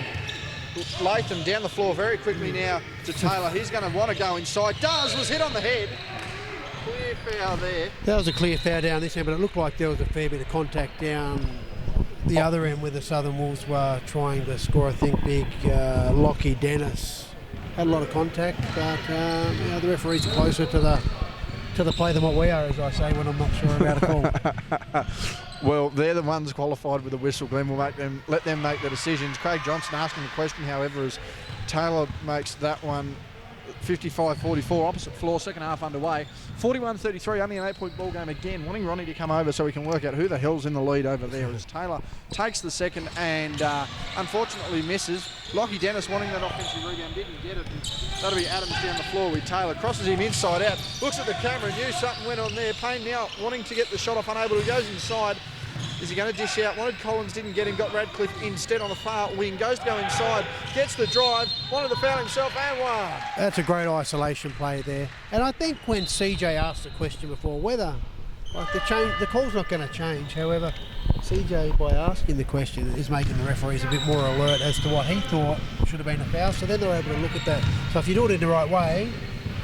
Latham down the floor very quickly now to Taylor. He's going to want to go inside. Was hit on the head. Clear foul there. That was a clear foul down this end, but it looked like there was a fair bit of contact down the other end where the Southern Wolves were trying to score. I think big Lockie Dennis had a lot of contact, but the referees are closer to the play than what we are, as I say, when I'm not sure about a call. Well, they're the ones qualified with a whistle. Glenn will let them make the decisions. Craig Johnson asking the question, however, as Taylor makes that one 55-44, opposite floor, second half underway. 41-33, only an 8-point ball game again. Wanting Ronnie to come over so we can work out who the hell's in the lead over there as Taylor takes the second and unfortunately misses. Lockie Dennis wanting that offensive rebound, didn't get it. That'll be Adams down the floor with Taylor. Crosses him inside out, looks at the camera, knew something went on there. Payne now wanting to get the shot off, unable to, goes inside. Is he going to dish out? Wanted Collins, didn't get him, got Radcliffe instead on the far wing, goes to go inside, gets the drive, wanted to foul himself and one. That's a great isolation play there. And I think when CJ asked the question before, whether the call's not going to change, however, CJ, by asking the question, is making the referees a bit more alert as to what he thought should have been a foul, so then they're able to look at that. So if you do it in the right way,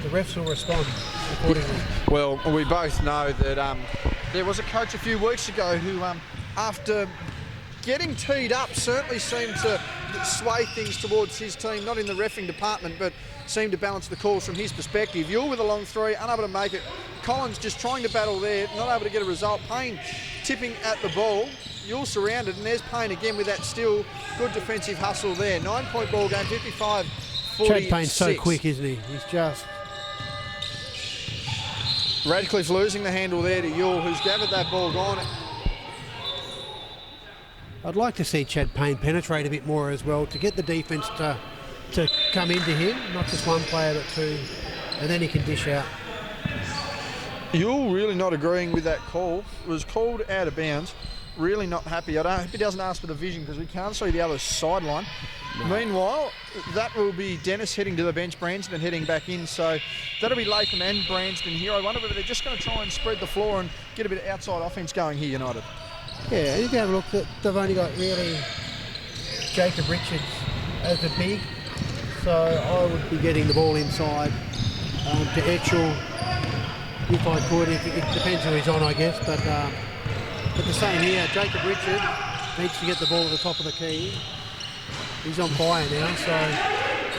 the refs will respond accordingly. Well, we both know that there was a coach a few weeks ago who, after getting teed up, certainly seemed to sway things towards his team, not in the reffing department, but seemed to balance the calls from his perspective. Yule with a long 3, unable to make it. Collins just trying to battle there, not able to get a result. Payne tipping at the ball. Yule surrounded, and there's Payne again with that still good defensive hustle there. 9-point ball game, 55-46. Chad Payne's so quick, isn't he? He's just... Radcliffe losing the handle there to Yule, who's gathered that ball, gone. I'd like to see Chad Payne penetrate a bit more as well to get the defence to come into him, not just one player but 2, and then he can dish out. Yule really not agreeing with that call. Was called out of bounds. Really not happy. I hope he doesn't ask for the vision because we can't see the other sideline. No. Meanwhile, that will be Dennis heading to the bench, Branston heading back in. So that'll be Latham and Branston here. I wonder whether they're just going to try and spread the floor and get a bit of outside offence going here, United. Yeah, if you have a look, they've only got really Jacob Richards as a big. So I would be getting the ball inside to Etchell if I could. It depends who he's on, I guess. But the same here, Jacob Richards needs to get the ball at the top of the key. He's on fire now, so...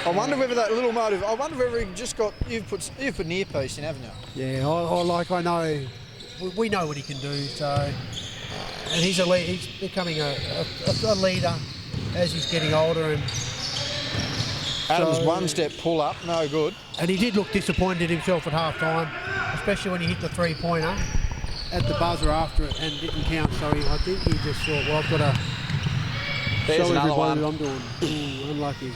I wonder whether that little motive... I wonder whether he just got... You've put an earpiece in, haven't you? Yeah, I know... We know what he can do, so... And he's becoming a leader as he's getting older, and... Adams one-step pull-up, no good. And he did look disappointed himself at half-time, especially when he hit the three-pointer at the buzzer after it and didn't count, so I think he just thought, well, I've got to... There's another one. I'm doing. Unlucky.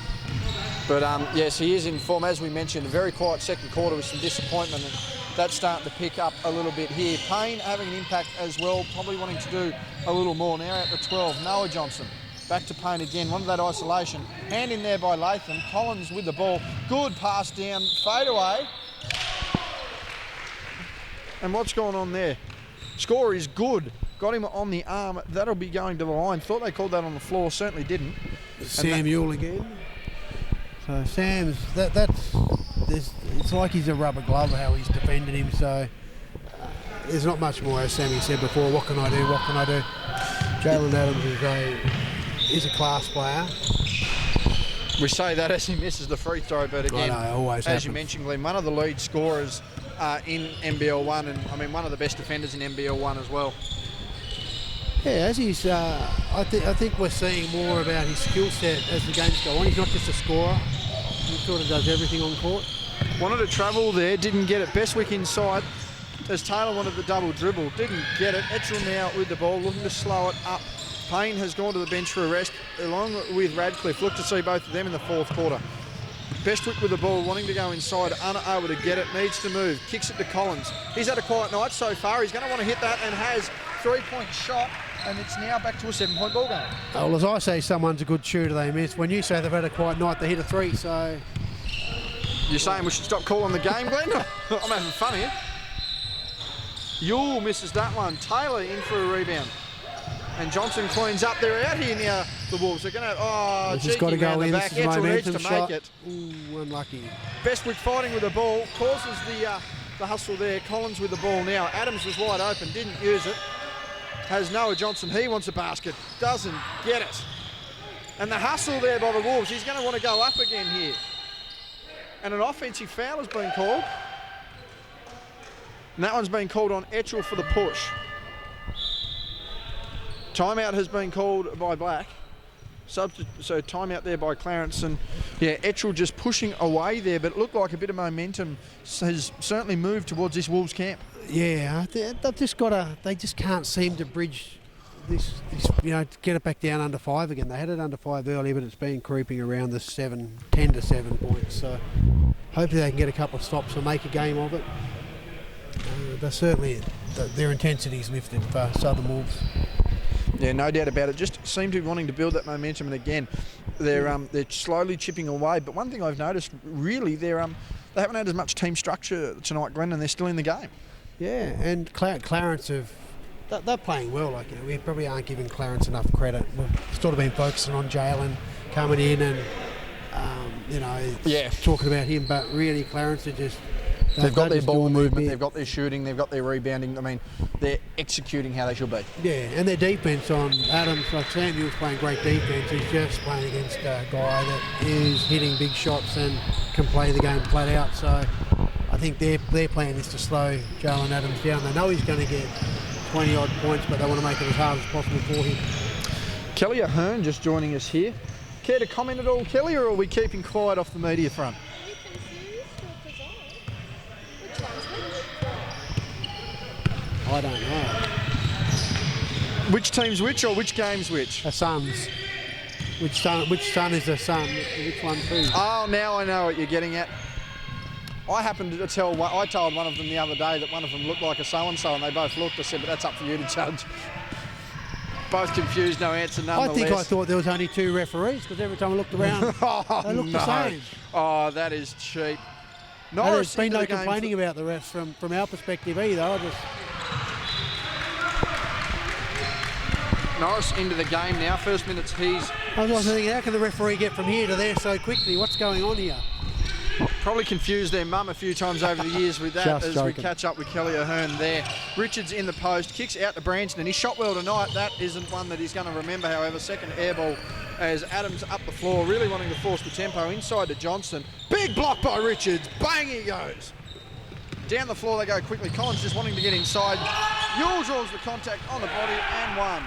But yes, he is in form. As we mentioned, a very quiet second quarter with some disappointment, and that's starting to pick up a little bit here. Payne having an impact as well, probably wanting to do a little more. Now at the 12, Noah Johnson. Back to Payne again, wanted that isolation. Hand in there by Latham. Collins with the ball. Good pass down, fade away. And what's going on there? Score is good. Got him on the arm. That'll be going to the line. Thought they called that on the floor. Certainly didn't. Sam Yule again. So Sam's it's like he's a rubber glove how he's defended him. So there's not much more, as Sammy said before. What can I do? What can I do? Jalen Adams is a class player. We say that as he misses the free throw, but again, always as happens. you mentioned, Glenn, one of the lead scorers in NBL 1, and I mean one of the best defenders in NBL 1 as well. Yeah, as he's, I think we're seeing more about his skill set as the games go on. He's not just a scorer; he sort of does everything on court. Wanted to travel there, didn't get it. Bestwick inside, as Taylor wanted the double dribble, didn't get it. Etchell now with the ball, looking to slow it up. Payne has gone to the bench for a rest, along with Radcliffe. Look to see both of them in the fourth quarter. Bestwick with the ball, wanting to go inside, unable to get it, needs to move, kicks it to Collins. He's had a quiet night so far. He's going to want to hit that and has three-point shot, and it's now back to a 7-point ball game. Well, as I say, someone's a good shooter, they miss. When you say they've had a quiet night, they hit a three, so... You're saying we should stop calling the game, Glenn? I'm having fun here. Yule misses that one. Taylor in for a rebound. And Johnson cleans up. They're out here now, the Wolves. They're going to, This has got to go in. Back. This is a Etchell needs momentum to shot. make it. Ooh, unlucky. Bestwick fighting with the ball, causes the hustle there. Collins with the ball now. Adams was wide open, didn't use it. Has Noah Johnson. He wants a basket. Doesn't get it. And the hustle there by the Wolves. He's going to want to go up again here. And an offensive foul has been called. And that one's been called on Etchell for the push. Timeout has been called by Black. So timeout there by Clarence. And yeah, Etchell just pushing away there, but it looked like a bit of momentum has certainly moved towards this Wolves camp. Yeah, they've just got to. They just can't seem to bridge this, to get it back down under 5 again. They had it under 5 earlier, but it's been creeping around the 10 to 7 points. So hopefully they can get a couple of stops and make a game of it. They're certainly their intensity's lifted for Southern Wolves. Yeah, no doubt about it. Just seem to be wanting to build that momentum, and again, they're slowly chipping away. But one thing I've noticed, really, they haven't had as much team structure tonight, Glenn, and they're still in the game. Yeah, and Clarence they're playing well. We probably aren't giving Clarence enough credit. We've sort of been focusing on Jalen coming in and talking about him, but really Clarence are just. They've got their ball movement, they've got their shooting, they've got their rebounding. I mean, they're executing how they should be. Yeah, and their defence on Adams, like Sam Yule's playing great defence. He's just playing against a guy that is hitting big shots and can play the game flat out. So I think their plan is to slow Jalen Adams down. They know he's going to get 20-odd points, but they want to make it as hard as possible for him. Kelly Ahern just joining us here. Care to comment at all, Kelly, or are we keeping quiet off the media front? I don't know. Which team's which, or which game's which? The Suns. Which son is the son? Which one who? Oh, now I know what you're getting at. I happened to I told one of them the other day that one of them looked like a so-and-so, and they both looked. I said, but that's up for you to judge. Both confused, no answer nonetheless. I thought there was only 2 referees, because every time I looked around, they looked the same. Oh, that is cheap. There's been no complaining about the refs from our perspective either. Norris into the game now. First minutes I was thinking, how can the referee get from here to there so quickly? What's going on here? Probably confused their mum a few times over the years with that. Just as joking. We catch up with Kelly Ahern there. Richards in the post, kicks out to Branston. He shot well tonight. That isn't one that he's going to remember, however. Second air ball as Adams up the floor, really wanting to force the tempo inside to Johnson. Big block by Richards. Bang, he goes. Down the floor they go quickly. Collins just wanting to get inside. Yule draws the contact on the body and one.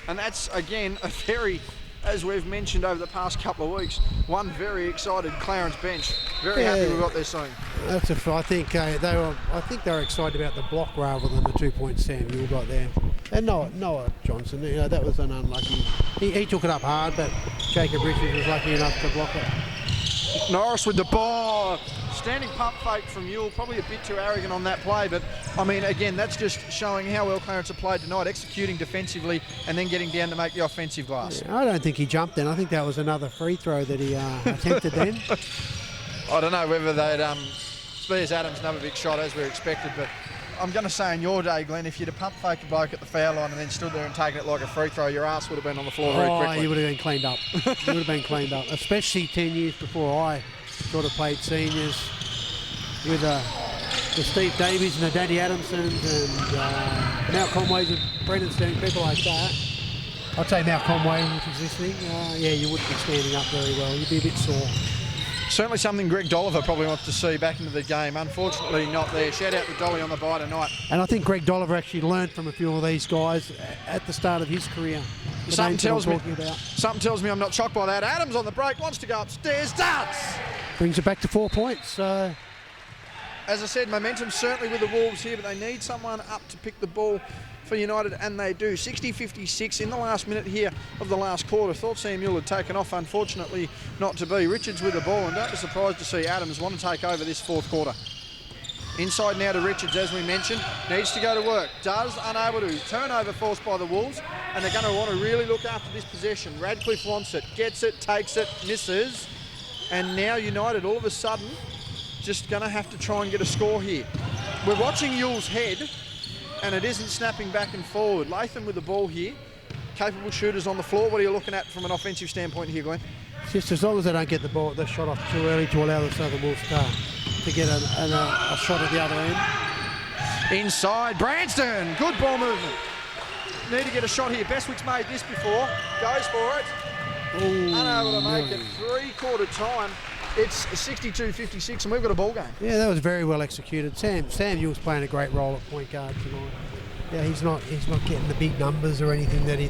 And that's, again, a very, as we've mentioned over the past couple of weeks, one very excited Clarence bench. Very happy with what they're seeing. I think they were excited about the block rather than the 2 points Sam Yule got there. And Noah Johnson, that was an unlucky. He took it up hard, but Jacob Richards was lucky enough to block it. Norris with the ball. Standing pump fake from Yule, probably a bit too arrogant on that play, but I mean, again, that's just showing how well Clarence have played tonight, executing defensively and then getting down to make the offensive glass. Yeah, I don't think he jumped then. I think that was another free throw that he attempted then. I don't know whether they'd Spears Adams another big shot as we expected, but I'm going to say in your day, Glenn, if you'd have pump faked a bloke at the foul line and then stood there and taken it like a free throw, your ass would have been on the floor very quickly. You would have been cleaned up. You would have been cleaned up, especially 10 years before I sort of played seniors with the Steve Davies and the Daddy Adamsons and Mal Conways and Brendan Stern, people like that. I'd say Mal Conway, if he's listening, yeah, you wouldn't be standing up very well. You'd be a bit sore. Certainly something Greg Dolliver probably wants to see back into the game. Unfortunately, not there. Shout out to Dolly on the bye tonight. And I think Greg Dolliver actually learned from a few of these guys at the start of his career. Something tells me I'm not shocked by that. Adams on the break, wants to go upstairs, does! Brings it back to 4 points. As I said, momentum certainly with the Wolves here, but they need someone up to pick the ball for United, and they do. 60-56 in the last minute here of the last quarter. Thought Samuel had taken off, unfortunately not to be. Richards with the ball, and don't be surprised to see Adams want to take over this fourth quarter. Inside now to Richards, as we mentioned. Needs to go to work. Does, unable to. Turnover forced by the Wolves, and they're going to want to really look after this possession. Radcliffe wants it, gets it, takes it, misses. And now United, all of a sudden, just going to have to try and get a score here. We're watching Yule's head, and it isn't snapping back and forward. Latham with the ball here. Capable shooters on the floor. What are you looking at from an offensive standpoint here, Glenn? Just as long as they don't get the shot off too early to allow the Southern Wolves to get a shot at the other end. Inside, Branston. Good ball movement. Need to get a shot here. Bestwick's made this before. Goes for it. Ooh, unable to make it. Three-quarter time. It's 62-56, and we've got a ball game. Yeah, that was very well executed. Sam Yule's playing a great role at point guard tonight. Yeah, he's not getting the big numbers or anything that he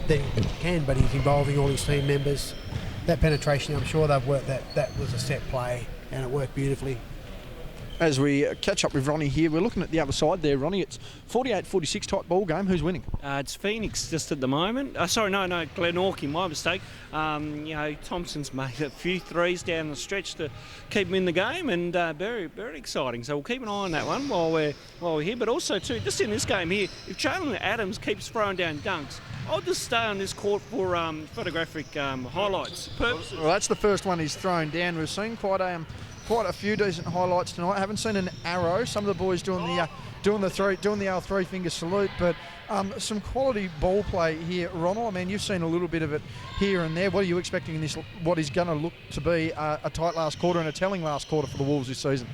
can, but he's involving all his team members. That penetration, I'm sure they've worked that was a set play, and it worked beautifully. As we catch up with Ronnie here, we're looking at the other side there, Ronnie. It's 48-46 type ball game. Who's winning? It's Phoenix just at the moment. Glenorchy, my mistake. Thompson's made a few threes down the stretch to keep him in the game, and very, very exciting. So we'll keep an eye on that one while we're here. But also too, just in this game here, if Jalen Adams keeps throwing down dunks, I'll just stay on this court for photographic highlights purposes. Well, that's the first one he's thrown down. We've seen quite a few decent highlights tonight. I haven't seen an arrow. Some of the boys doing the old three-finger salute, but some quality ball play here, Ronald. I mean, you've seen a little bit of it here and there. What are you expecting in this? What is going to look to be a tight last quarter and a telling last quarter for the Wolves this season?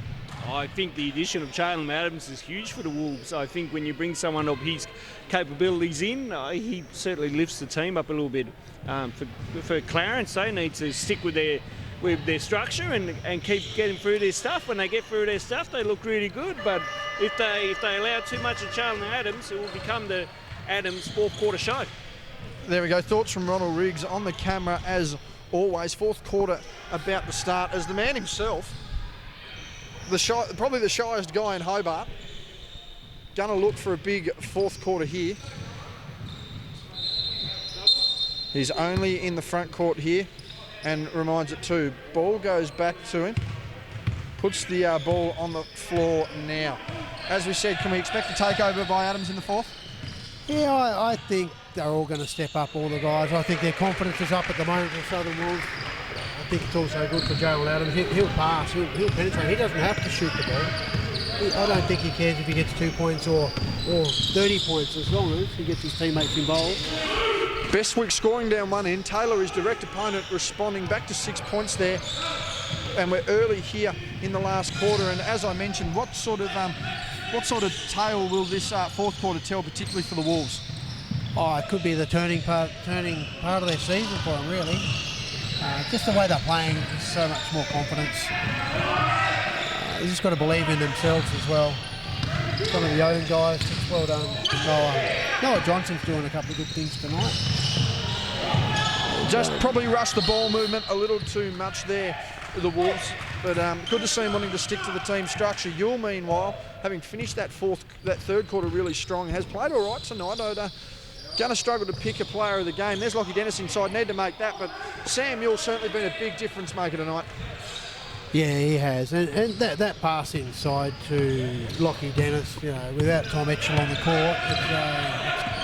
I think the addition of Jalen Adams is huge for the Wolves. I think when you bring someone of his capabilities in, he certainly lifts the team up a little bit. For Clarence, they need to stick with their structure and keep getting through their stuff. When they get through their stuff, they look really good. But if they allow too much of Jalen Adams, it will become the Adams fourth quarter show. There we go. Thoughts from Ronald Riggs on the camera as always. Fourth quarter about to start as the man himself, probably the shyest guy in Hobart, going to look for a big fourth quarter here. He's only in the front court here. And reminds it too. Ball goes back to him. Puts the ball on the floor now. As we said, can we expect a takeover by Adams in the fourth? Yeah, I think they're all going to step up, all the guys. I think their confidence is up at the moment for Southern Wolves. I think it's also good for Jalen Adams. He'll pass, he'll penetrate. He doesn't have to shoot the ball. I don't think he cares if he gets 2 points or 30 points, as long as he gets his teammates involved. Bestwick scoring down one end. Taylor, his direct opponent, responding back to 6 points there. And we're early here in the last quarter. And as I mentioned, what sort of tale will this fourth quarter tell, particularly for the Wolves? Oh, it could be the turning part of their season for them, really. Just the way they're playing, so much more confidence. They just got to believe in themselves as well. Some of the young guys, just well done. Noah Johnson's doing a couple of good things tonight. Just probably rushed the ball movement a little too much there, the Wolves. But good to see him wanting to stick to the team structure. Yule, meanwhile, having finished that third quarter really strong, has played all right tonight. Going to struggle to pick a player of the game. There's Lockie Dennis inside, need to make that. But Sam Yule's certainly been a big difference maker tonight. Yeah, he has, and that pass inside to Lockie Dennis, without Tom Etchell on the court,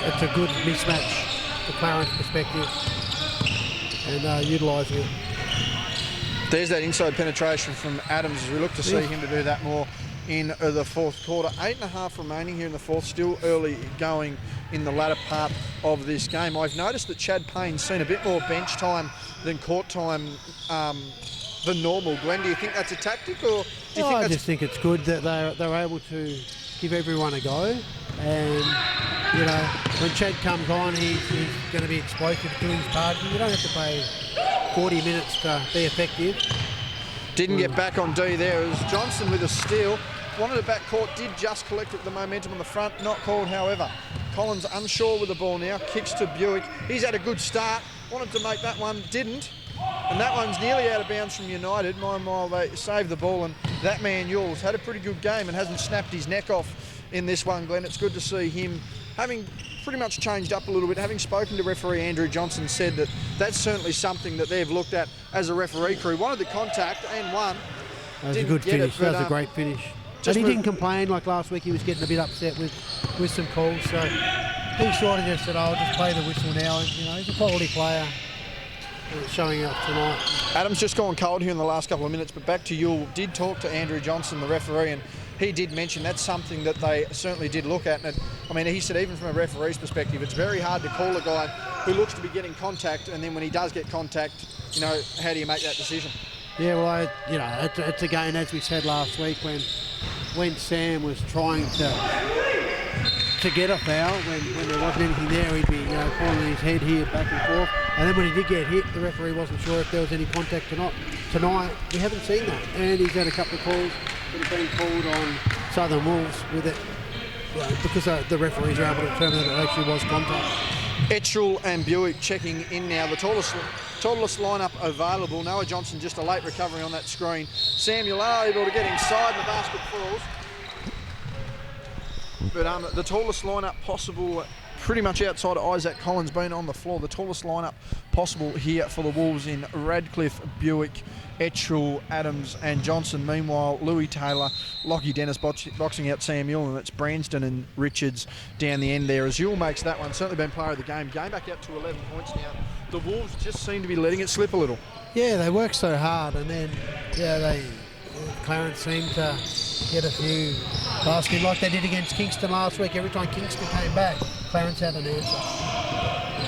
it's a good mismatch from Clarence perspective, and utilising it. There's that inside penetration from Adams as we look to see him to do that more in the fourth quarter. 8.5 remaining here in the fourth, still early going in the latter part of this game. I've noticed that Chad Payne's seen a bit more bench time than court time than normal. Glenn, do you think that's a tactic, or do you think I just think it's good that they're able to give everyone a go, and you know, when Chad comes on, he's going to be explosive to his part. You don't have to play 40 minutes to be effective. Didn't get back on D there. It was Johnson with a steal. Wanted it back court, did just collect it, the momentum on the front, not called however. Collins unsure with the ball now, kicks to Buick. He's had a good start, wanted to make that one, didn't. And that one's nearly out of bounds from United. Mile they saved the ball, and that man Yules had a pretty good game and hasn't snapped his neck off in this one, Glenn. It's good to see him having pretty much changed up a little bit. Having spoken to referee Andrew Johnson, said that that's certainly something that they've looked at as a referee crew. Wanted the contact and won. That was a good finish. That was a great finish. But he didn't complain like last week. He was getting a bit upset with some calls. So he sort of just said, I'll just play the whistle now. And, you know, he's a quality player showing up tonight. Adam's just gone cold here in the last couple of minutes, but back to Yule. Did talk to Andrew Johnson, the referee, and he did mention that's something that they certainly did look at. And I mean, he said even from a referee's perspective, it's very hard to call a guy who looks to be getting contact, and then when he does get contact, you know, how do you make that decision? Yeah, well, you know, it's again, as we said last week, when Sam was trying to get a foul, when there wasn't anything there, he'd be, you know, pulling his head here back and forth. And then when he did get hit, the referee wasn't sure if there was any contact or not. Tonight, we haven't seen that. And he's had a couple of calls that have been called on Southern Wolves with it, you know, because the referees are able to determine that it actually was contact. Etchell and Buick checking in now. The tallest lineup available. Noah Johnson just a late recovery on that screen. Samuel are able to get inside and the basket falls. But the tallest lineup possible, pretty much outside of Isaac Collins being on the floor. The tallest lineup possible here for the Wolves in Radcliffe, Buick, Etchell, Adams and Johnson. Meanwhile, Louis Taylor, Lockie Dennis boxing out Sam Ewell, and it's Branston and Richards down the end there as Ewell makes that one. Certainly been player of the game. Game back up to 11 points now. The Wolves just seem to be letting it slip a little. Yeah, they work so hard, and then Clarence seemed to get a few baskets like they did against Kingston last week. Every time Kingston came back, Clarence had an answer.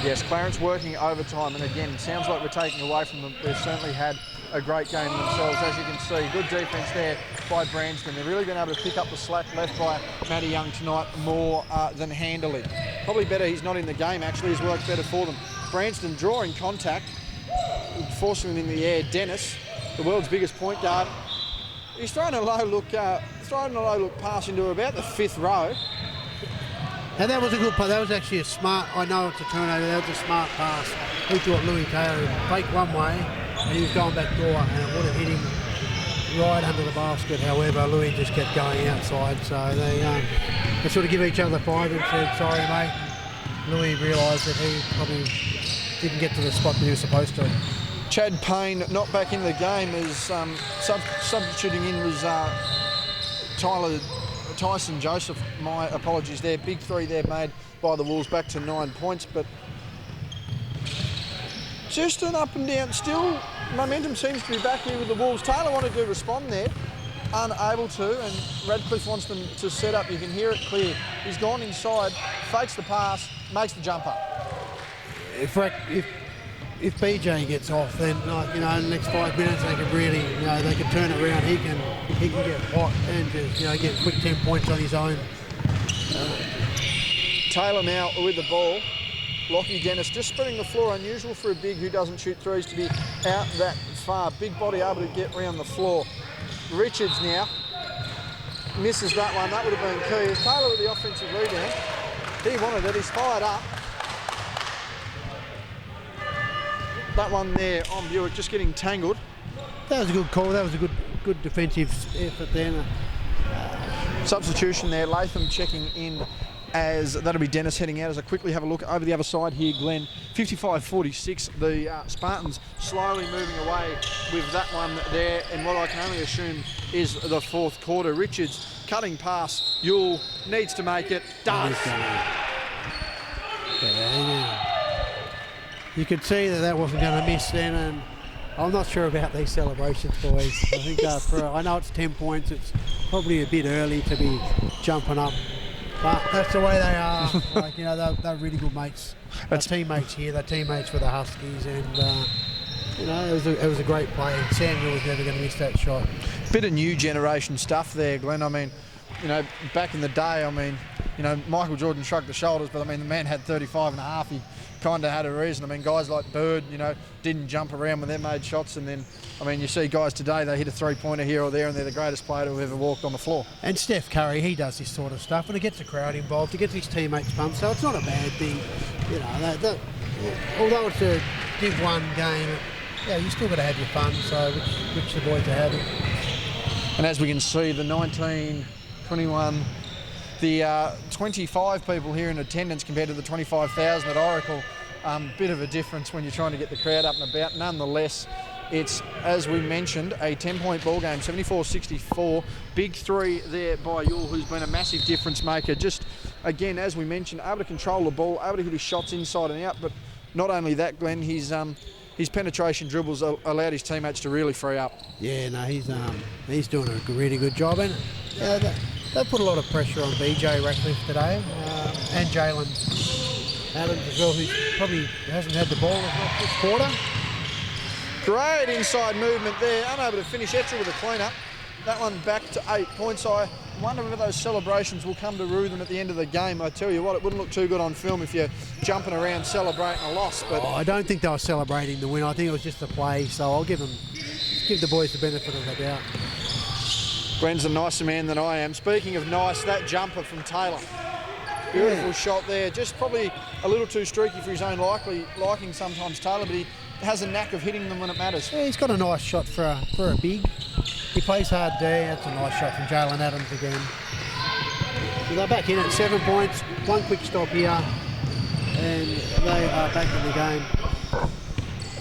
Yes, Clarence working overtime, and again, it sounds like we're taking away from them. They've certainly had a great game themselves, as you can see. Good defence there by Branston. They've really been able to pick up the slack left by Matty Young tonight more than handily. Probably better he's not in the game, actually. He's worked better for them. Branston drawing contact, forcing him in the air. Dennis, the world's biggest point guard, he's throwing a low look pass into about the fifth row. And that was a good play. That was actually a smart, I know it's a turnover, that was a smart pass. He thought Louis Taylor would fake one way and he was going back door and it would have hit him right under the basket. However, Louis just kept going outside, so they sort of give each other five and said, sorry mate. Louis realised that he probably didn't get to the spot that he was supposed to. Chad Payne not back in the game as substituting in was Tyson Joseph. My apologies there. Big three there made by the Wolves, back to 9 points, but just an up and down. Still, momentum seems to be back here with the Wolves. Taylor wanted to respond there, unable to, and Radcliffe wants them to set up. You can hear it clear. He's gone inside, fakes the pass, makes the jumper. If BJ gets off, then in the next 5 minutes they can really, they can turn it around. He can get hot and just, get quick 10 points on his own. Taylor now with the ball. Lockie Dennis just spreading the floor. Unusual for a big who doesn't shoot threes to be out that far. Big body able to get around the floor. Richards now misses that one. That would have been key. It's Taylor with the offensive rebound. He wanted it. He's fired up. That one there on Buick just getting tangled. That was a good call. That was a good defensive effort there. Substitution there. Latham checking in as that'll be Dennis heading out. As I quickly have a look over the other side here, Glenn. 55-46. The Spartans slowly moving away with that one there, and what I can only assume is the fourth quarter. Richards cutting pass. Yule needs to make it. Does. You could see that wasn't going to miss then, and I'm not sure about these celebrations, boys. I think I know it's 10 points. It's probably a bit early to be jumping up, but that's the way they are. They're really good mates. They're teammates here. They're teammates for the Huskies, and it was a great play. Samuel was never going to miss that shot. Bit of new generation stuff there, Glenn. I mean, back in the day, I mean, Michael Jordan shrugged the shoulders, but I mean, the man had 35 and a half. He kind of had a reason. I mean, guys like Bird, didn't jump around when they made shots. And then, I mean, you see guys today, they hit a three-pointer here or there, and they're the greatest player to have ever walked on the floor. And Steph Curry, he does this sort of stuff, and it gets the crowd involved, it gets his teammates pumped, so it's not a bad thing. Although it's a Div 1 game, you still got to have your fun, so which the boys are having. And as we can see, the 19, 21, the 25 people here in attendance compared to the 25,000 at Oracle, bit of a difference when you're trying to get the crowd up and about. Nonetheless, it's, as we mentioned, a 10-point ball game, 74-64. Big three there by Yule, who's been a massive difference maker. Just, again, as we mentioned, able to control the ball, able to hit his shots inside and out. But not only that, Glenn, his penetration dribbles allowed his teammates to really free up. Yeah, no, he's doing a really good job. And they put a lot of pressure on BJ Ratcliffe today, and Jalen Adams as well, who probably hasn't had the ball this quarter. Great inside movement there, unable to finish. Etchell with a clean-up. That one back to 8 points. I wonder whether those celebrations will come to rue them at the end of the game. I tell you what, it wouldn't look too good on film if you're jumping around celebrating a loss. But I don't think they were celebrating the win. I think it was just a play, so I'll give the boys the benefit of the doubt. Gwen's a nicer man than I am. Speaking of nice, that jumper from Taylor. Beautiful shot there. Just probably a little too streaky for his own liking sometimes, Taylor, but he has a knack of hitting them when it matters. Yeah, he's got a nice shot for a big. He plays hard there. That's a nice shot from Jalen Adams again. So they're back in at 7 points. One quick stop here, and they are back in the game.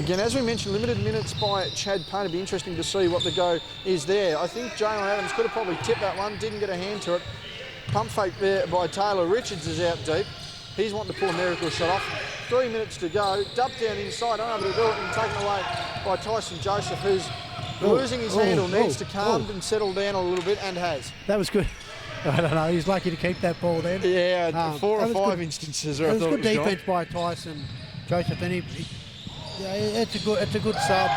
Again, as we mentioned, limited minutes by Chad Payne. It'd be interesting to see what the go is there. I think Jalen Adams could have probably tipped that one, didn't get a hand to it. Pump fake there by Taylor. Richards is out deep. He's wanting to pull a miracle shot off. 3 minutes to go. Dumped down inside, unable to do it, and taken away by Tyson Joseph, who's losing his handle, needs to calm and settle down a little bit, and has. That was good. I don't know, he's lucky to keep that ball then. Yeah, 4 or 5 instances where I thought it was good defence by Tyson Joseph, and it's a good sub.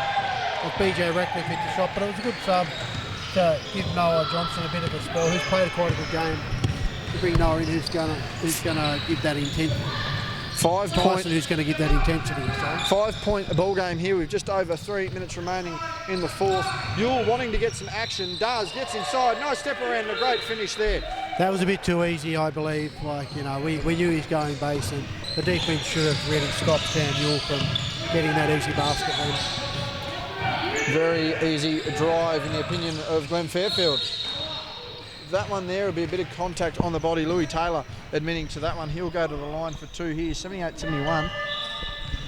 BJ Ratcliffe hit the shot, but it was a good sub to give Noah Johnson a bit of a spell, who's played quite a good game. To bring Noah in, who's gonna give that intensity. 5 points. Who's going to give that intensity? So. 5-point ball game here with just over 3 minutes remaining in the fourth. Yule wanting to get some action, gets inside. Nice step around, a great finish there. That was a bit too easy, I believe. We knew he's going base, and the defence should have really stopped Sam Yule from getting that easy basket then. Very easy drive in the opinion of Glenn Fairfield. That one there will be a bit of contact on the body. Louis Taylor admitting to that one. He'll go to the line for 2 here, 78-71.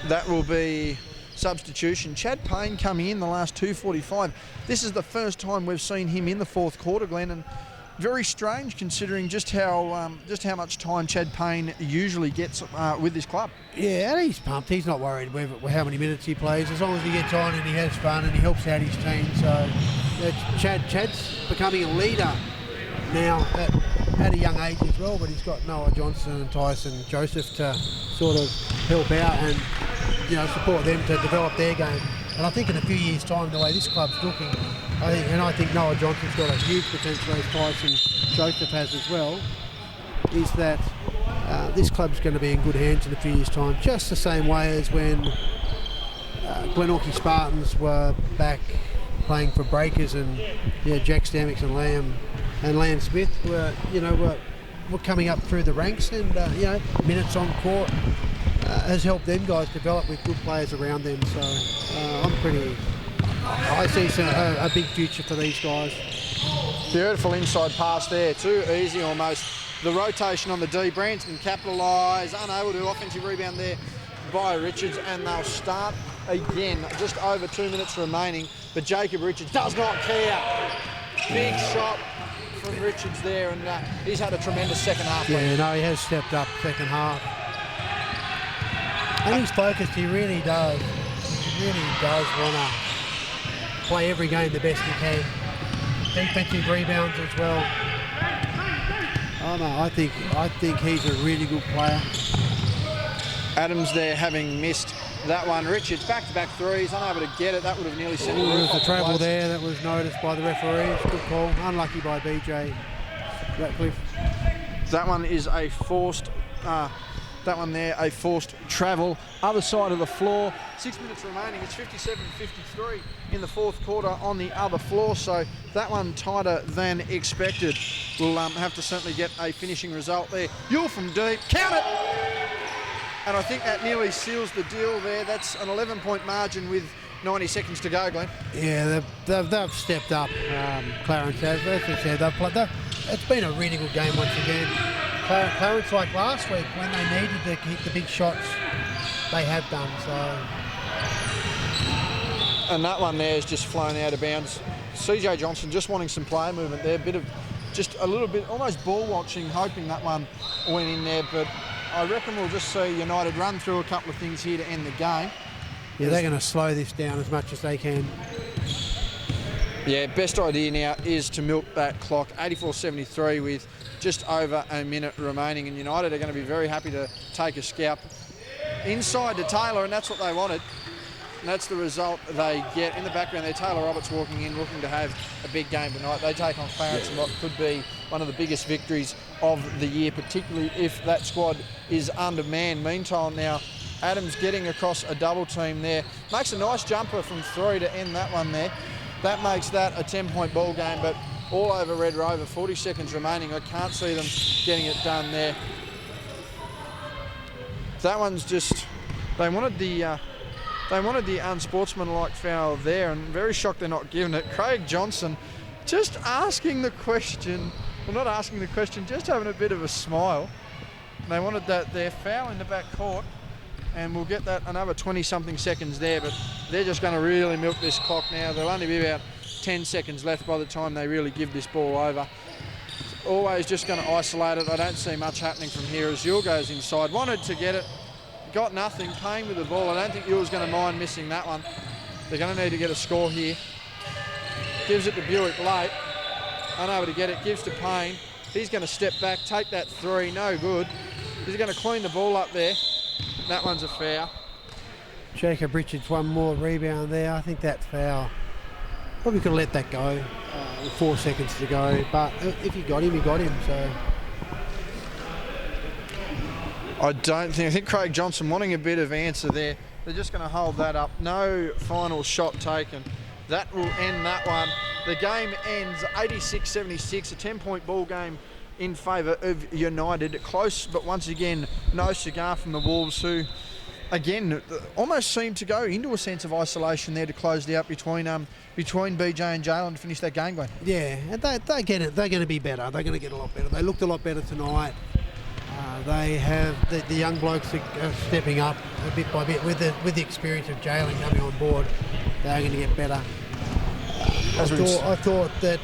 That will be substitution. Chad Payne coming in the last 2:45. This is the first time we've seen him in the fourth quarter, Glenn, and very strange considering just how much time Chad Payne usually gets with this club. Yeah, and he's pumped. He's not worried with how many minutes he plays, as long as he gets on and he has fun and he helps out his team. So Chad's becoming a leader now at a young age as well, but he's got Noah Johnson and Tyson Joseph to sort of help out and support them to develop their game. And I think in a few years' time, the way this club's looking, I think Noah Johnson's got a huge potential, as Tyson Joseph has as well, is that this club's going to be in good hands in a few years' time, just the same way as when Glenorchy Spartans were back playing for Breakers, and Jack Stamix and Lamb Smith were coming up through the ranks, and minutes on court has helped them guys develop with good players around them. So I see a big future for these guys. Beautiful inside pass there, too easy almost. The rotation on the D, Branson capitalise, unable to offensive rebound there by Richards, and they'll start again. Just over 2 minutes remaining, but Jacob Richards does not care. Big shot from Richards there, and he's had a tremendous second half. Yeah, he has stepped up second half. And he's focused, he really does. He really does want to play every game the best he can. Defensive rebounds as well. Oh no, I think he's a really good player. Adams there having missed that one. Richards back-to-back threes, unable to get it. That would have nearly sent him. There was a travel there that was noticed by the referees. Good call. Unlucky by BJ Ratcliffe. That one is a forced, that one there, a forced travel. Other side of the floor, 6 minutes remaining. It's 57-53 in the fourth quarter on the other floor. So that one tighter than expected. We'll have to certainly get a finishing result there. Yule from deep, count it! And I think that nearly seals the deal there. That's an 11-point margin with 90 seconds to go, Glenn. Yeah, they've stepped up. Clarence has. As we said, it's been a really good game once again. Clarence, like last week, when they needed to hit the big shots, they have done so. And that one there is just flown out of bounds. CJ Johnson just wanting some player movement there. Just a little bit, almost ball watching, hoping that one went in there. But I reckon we'll just see United run through a couple of things here to end the game. Yeah, they're going to slow this down as much as they can. Yeah, best idea now is to milk that clock. 84-73 with just over a minute remaining, and United are going to be very happy to take a scalp inside to Taylor, and that's what they wanted. And that's the result they get. In the background there, Taylor Roberts walking in, looking to have a big game tonight. They take on Clarence in what could be one of the biggest victories of the year, particularly if that squad is undermanned. Meantime now, Adams getting across a double team there. Makes a nice jumper from three to end that one there. That makes that a 10-point ball game, but all over Red Rover, 40 seconds remaining. I can't see them getting it done there. That one's just, they wanted the unsportsmanlike foul there, and very shocked they're not giving it. Craig Johnson just asking the question, well, not asking the question, just having a bit of a smile. And they wanted that their foul in the back court, and we'll get that another 20-something seconds there, but they're just going to really milk this clock now. There'll only be about 10 seconds left by the time they really give this ball over. It's always just going to isolate it. I don't see much happening from here as Yule goes inside. Wanted to get it, got nothing, Payne with the ball. I don't think Yule's going to mind missing that one. They're going to need to get a score here. Gives it to Buick late, unable to get it, gives to Payne. He's going to step back, take that three, no good. He's going to clean the ball up there. That one's a foul. Jacob Richards, one more rebound there. I think that foul. Probably could have let that go with 4 seconds to go. But if you got him, you got him. So I think Craig Johnson wanting a bit of answer there. They're just going to hold that up. No final shot taken. That will end that one. The game ends 86-76, a 10-point ball game in favour of United. Close, but once again, no cigar from the Wolves, who, again, almost seemed to go into a sense of isolation there to close it out between BJ and Jalen to finish that game, Glenn. yeah, and they get it. They're going to be better. They're going to get a lot better. They looked a lot better tonight. They have the young blokes are stepping up a bit by bit with the experience of Jalen coming on board. They're going to get better. I thought that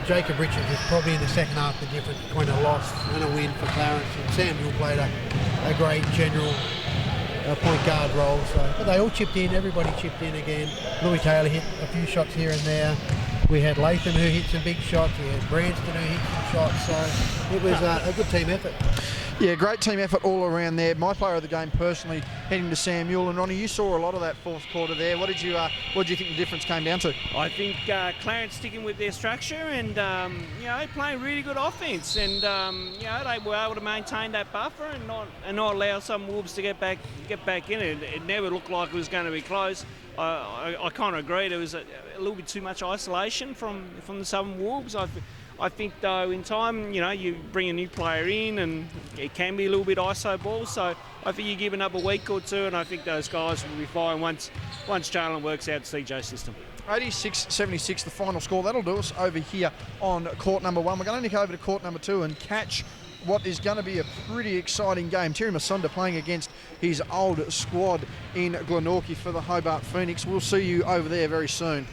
Jacob Richards was probably in the second half the difference between a loss and a win for Clarence. And Samuel played a great general point guard role. So, but they all chipped in. Everybody chipped in again. Louis Taylor hit a few shots here and there. We had Latham who hit some big shots. We had Branston who hit some shots. So it was a good team effort. Yeah, great team effort all around there. My player of the game personally heading to Samuel. And Ronnie, you saw a lot of that fourth quarter there. What did you think the difference came down to? I think Clarence sticking with their structure and playing really good offense, and they were able to maintain that buffer and not allow some Wolves to get back in it. It never looked like it was going to be close. I kind of agree. There was a little bit too much isolation from the Southern Wolves. I think, though, in time, you bring a new player in and it can be a little bit ISO ball. So I think you give it up a week or two, and I think those guys will be fine once Jalen works out CJ's system. 86-76, the final score. That'll do us over here on court number one. We're going to nick over to court number two and catch what is going to be a pretty exciting game. Terry Masonda playing against his old squad in Glenorchy for the Hobart Phoenix. We'll see you over there very soon.